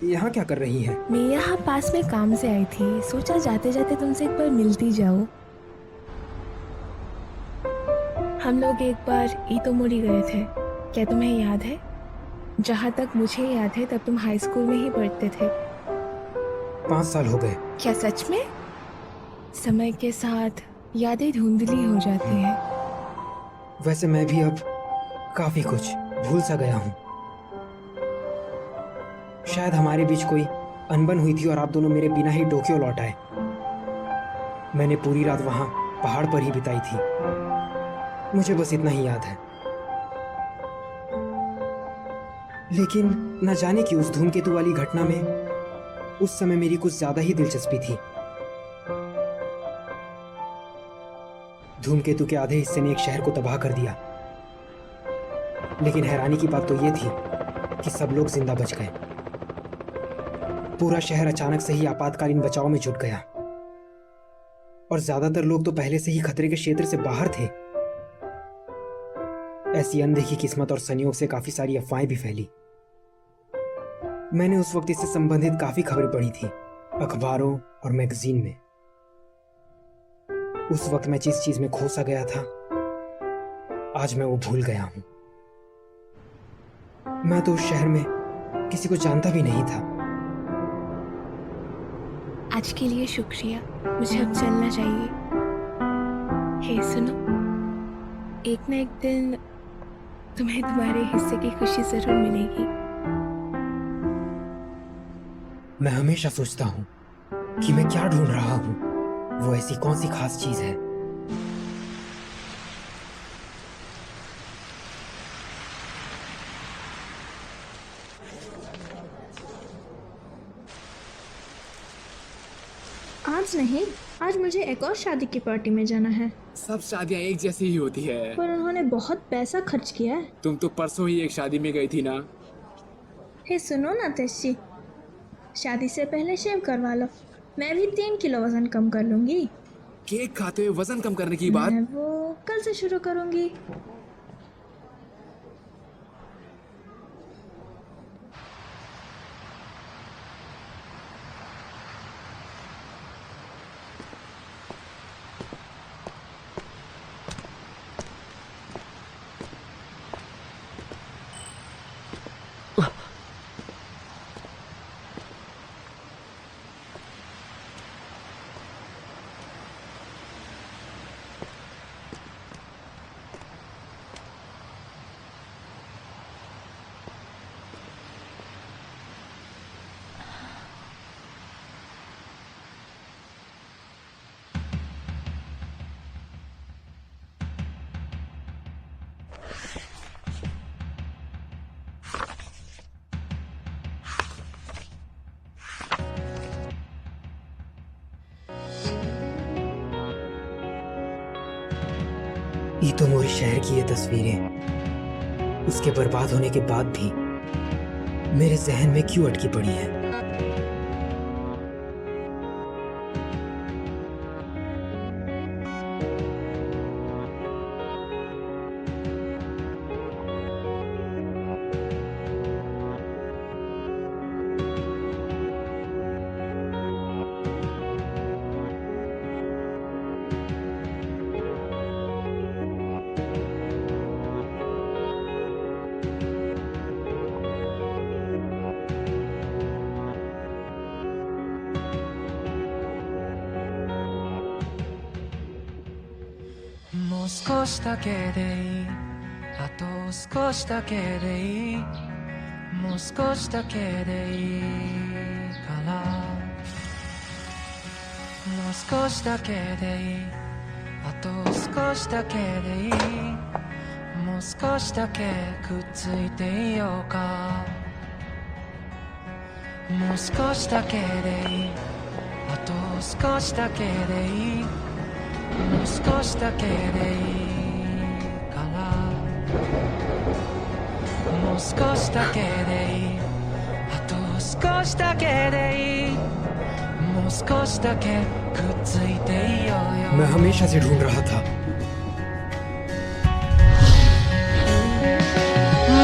यहाँ क्या कर रही हैं? मैं यहाँ पास में काम से आई थी, सोचा जाते जाते तुमसे एक बार मिलती जाओ। हम लोग एक बार ईतोमोरी गए थे, क्या तुम्हें याद है? जहाँ तक मुझे याद है तब तुम हाई स्कूल में ही पढ़ते थे। 5 साल हो गए। क्या सच में? समय के साथ यादें धुंधली हो जाती हैं। वैसे मैं भी अब काफी कुछ भूल सा गया हूँ। शायद हमारे बीच कोई अनबन हुई थी और आप दोनों मेरे बिना ही टोक्यो लौट आए। मैंने पूरी रात वहां पहाड़ पर ही बिताई थी। मुझे बस इतना ही याद है। लेकिन न जाने कि उस धूमकेतु वाली घटना में उस समय मेरी कुछ ज्यादा ही दिलचस्पी थी। धूमकेतु के आधे हिस्से ने एक शहर को तबाह कर दिया, लेकिन हैरानी की बात तो यह थी कि सब लोग जिंदा बच गए। पूरा शहर अचानक से ही आपातकालीन बचाव में जुट गया और ज्यादातर लोग तो पहले से ही खतरे के क्षेत्र से बाहर थे। ऐसी अनदेखी किस्मत और संयोग से काफी सारी अफवाहें भी फैली। मैंने उस वक्त इससे संबंधित काफी खबरें पढ़ी थी, अखबारों और मैगजीन में। उस वक्त मैं जिस चीज में खो सा गया था, आज मैं वो भूल गया हूं। मैं तो उस शहर में किसी को जानता भी नहीं था। आज के लिए शुक्रिया, मुझे अब चलना चाहिए। हे सुनो, एक ना एक दिन तुम्हें तुम्हारे हिस्से की खुशी जरूर मिलेगी। मैं हमेशा सोचता हूँ कि मैं क्या ढूंढ रहा हूँ, वो ऐसी कौन सी खास चीज है। आज नहीं, आज मुझे एक और शादी की पार्टी में जाना है। सब शादियाँ एक जैसी ही होती है। पर उन्होंने बहुत पैसा खर्च किया है। तुम तो परसों ही एक शादी में गई थी ना। हे सुनो ना तेशी, शादी से पहले शेव करवा लो। मैं भी 3 किलो वजन कम कर लूंगी। केक खाते हुए वजन कम करने की बात? मैं वो कल से शुरू करूंगी। इतोमोरी शहर की ये तस्वीरें उसके बर्बाद होने के बाद भी मेरे जहन में क्यों अटकी पड़ी हैं?もう少しだけでいい、あと少しだけでいい、もう少しだけでいいからもう少しだけでいい、あと少しだけでいい、もう少しだけくっついていようか、もう少しだけでいい、あと少しだけでいい、もう少しだけでいいからもう少しだけでいい、あと少しだけでいい、もう少しだけくっついていようよ。 मैं हमेशा से ढूंढ रहा था।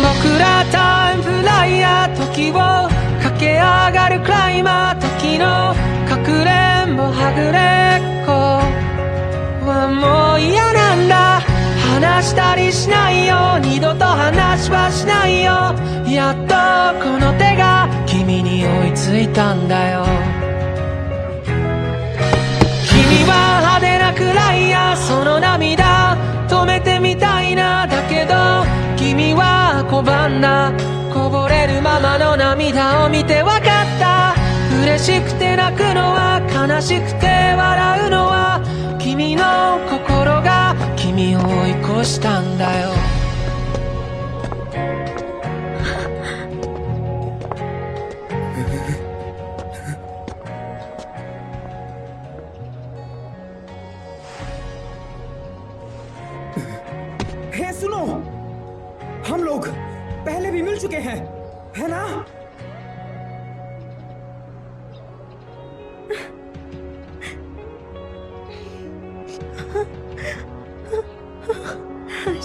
僕らタイムフライヤー、時を駆け上がるクライマー、時のかくれんぼはぐれっこはもう嫌なんだ、話したりしないよ、二度と話はしないよ、やっとこの手が君に追いついたんだよ。君は派手なくらいや、その涙止めてみたいな、だけど君は拒んだ、こぼれるままの涙を見てわかった、嬉しくて泣くのは悲しくて笑うのは君の心が君を追い越したんだよ。हे सुनो, हम लोग पहले भी मिल चुके हैं, है ना?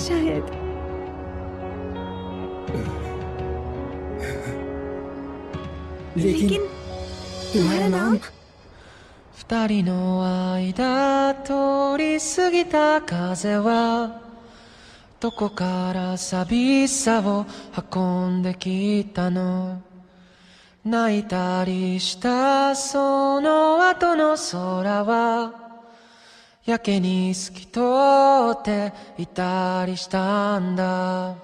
शायद। लेकिन तुम्हारा नाम? 二人の間通り過ぎた風はどこから寂しさを運んできたの、泣いたりしたその後の空はやけに透き通っていたりしたんだ。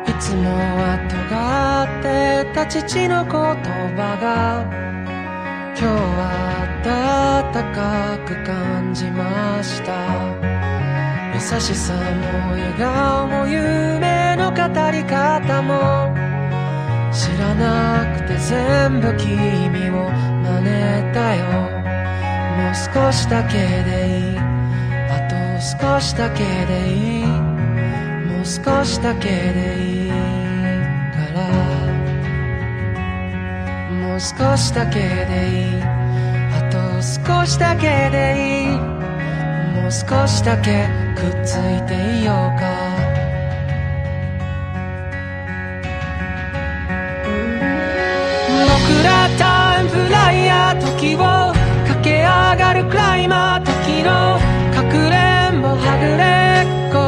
いつもは尖ってた父の言葉が今日は温かく感じました。優しさも笑顔も夢の語り方も知らなくて全部君を真似たよ。もう少しだけでいい、あと少しだけでいい、もう少しだけでいいから、もう少しだけでいい、あと少しだけでいい、もう少しだけくっついていようか。僕らタイムフライヤー、時を駆け上がるクライマー、時のかくれんぼはぐれっこ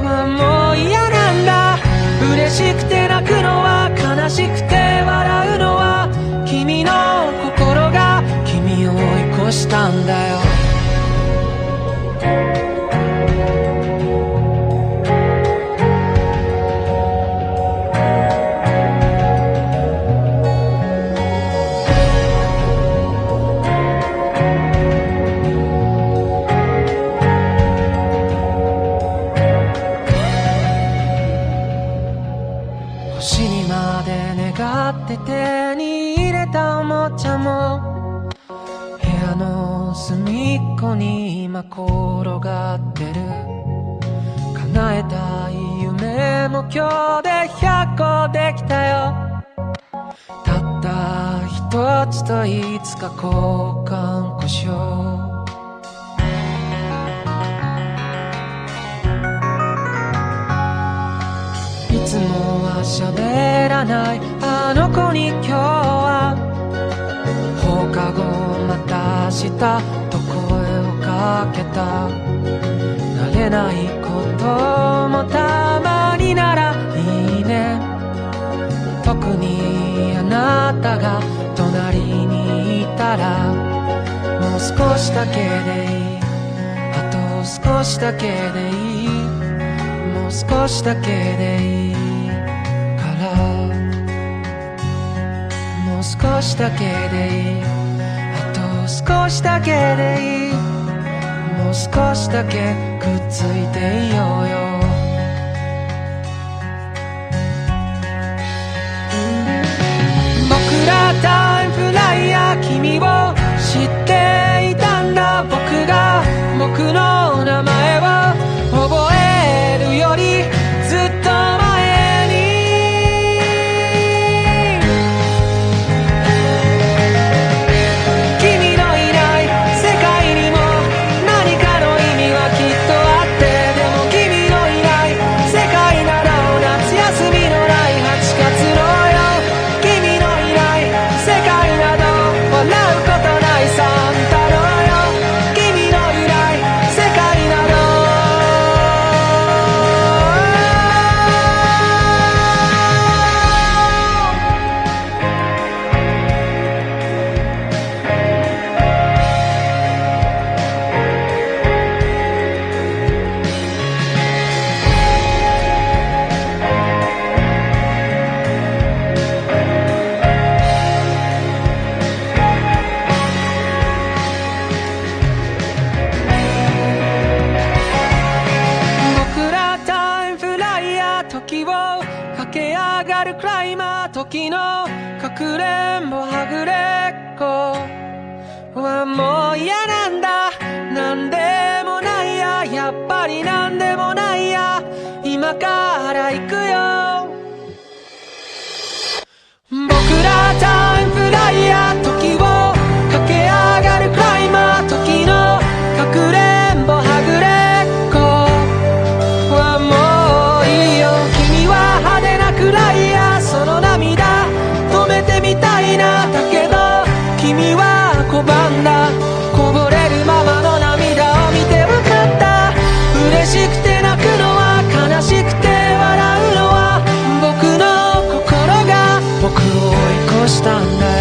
はもう嫌なんだ、嬉しくて泣くのは悲しくて笑うのは君の心が君を追い越したんだよ。星にまで願って手に入れたおもちゃも部屋の隅っこに今転がってる。叶えたい夢も今日で100個できたよ。たった一つといつか交換故障。いつもは喋らないあの子に今日は放課後また明日と声をかけた。慣れないこともたまにならいいね。特にあなたが隣にいたらもう少しだけでいい。あと少しだけでいい。もう少しだけでいいからもう少しだけでいい。あと少しだけでいい。もう少しだけくっついていようよ。僕らタイムフライヤー君を知っていたんだ。僕が僕の名前を覚えるよりずっと前に君のいない世界にも何かの意味はきっとあって、でも君のいない世界なら夏休みのない8月のよ。君のいない世界など笑うことないサンタのよ。君のいない世界など僕らタイムフライヤー時を駆け上がるクライマー時のかくれんぼはぐれっこはもう嫌なんだ。なんでもないや、やっぱりなんでもないや、今から行くよ。僕らタイムフライヤー時を駆け上がるクライマー時のかくれんぼはぐれっこはもういいよ。君は派手なクライヤー、その涙止めてみたいな。だけど君は拒んだ。こぼれるままの涙を見て分かった。嬉しくて泣くのは悲しくて笑うのは僕の心が僕を追い越したんだよ。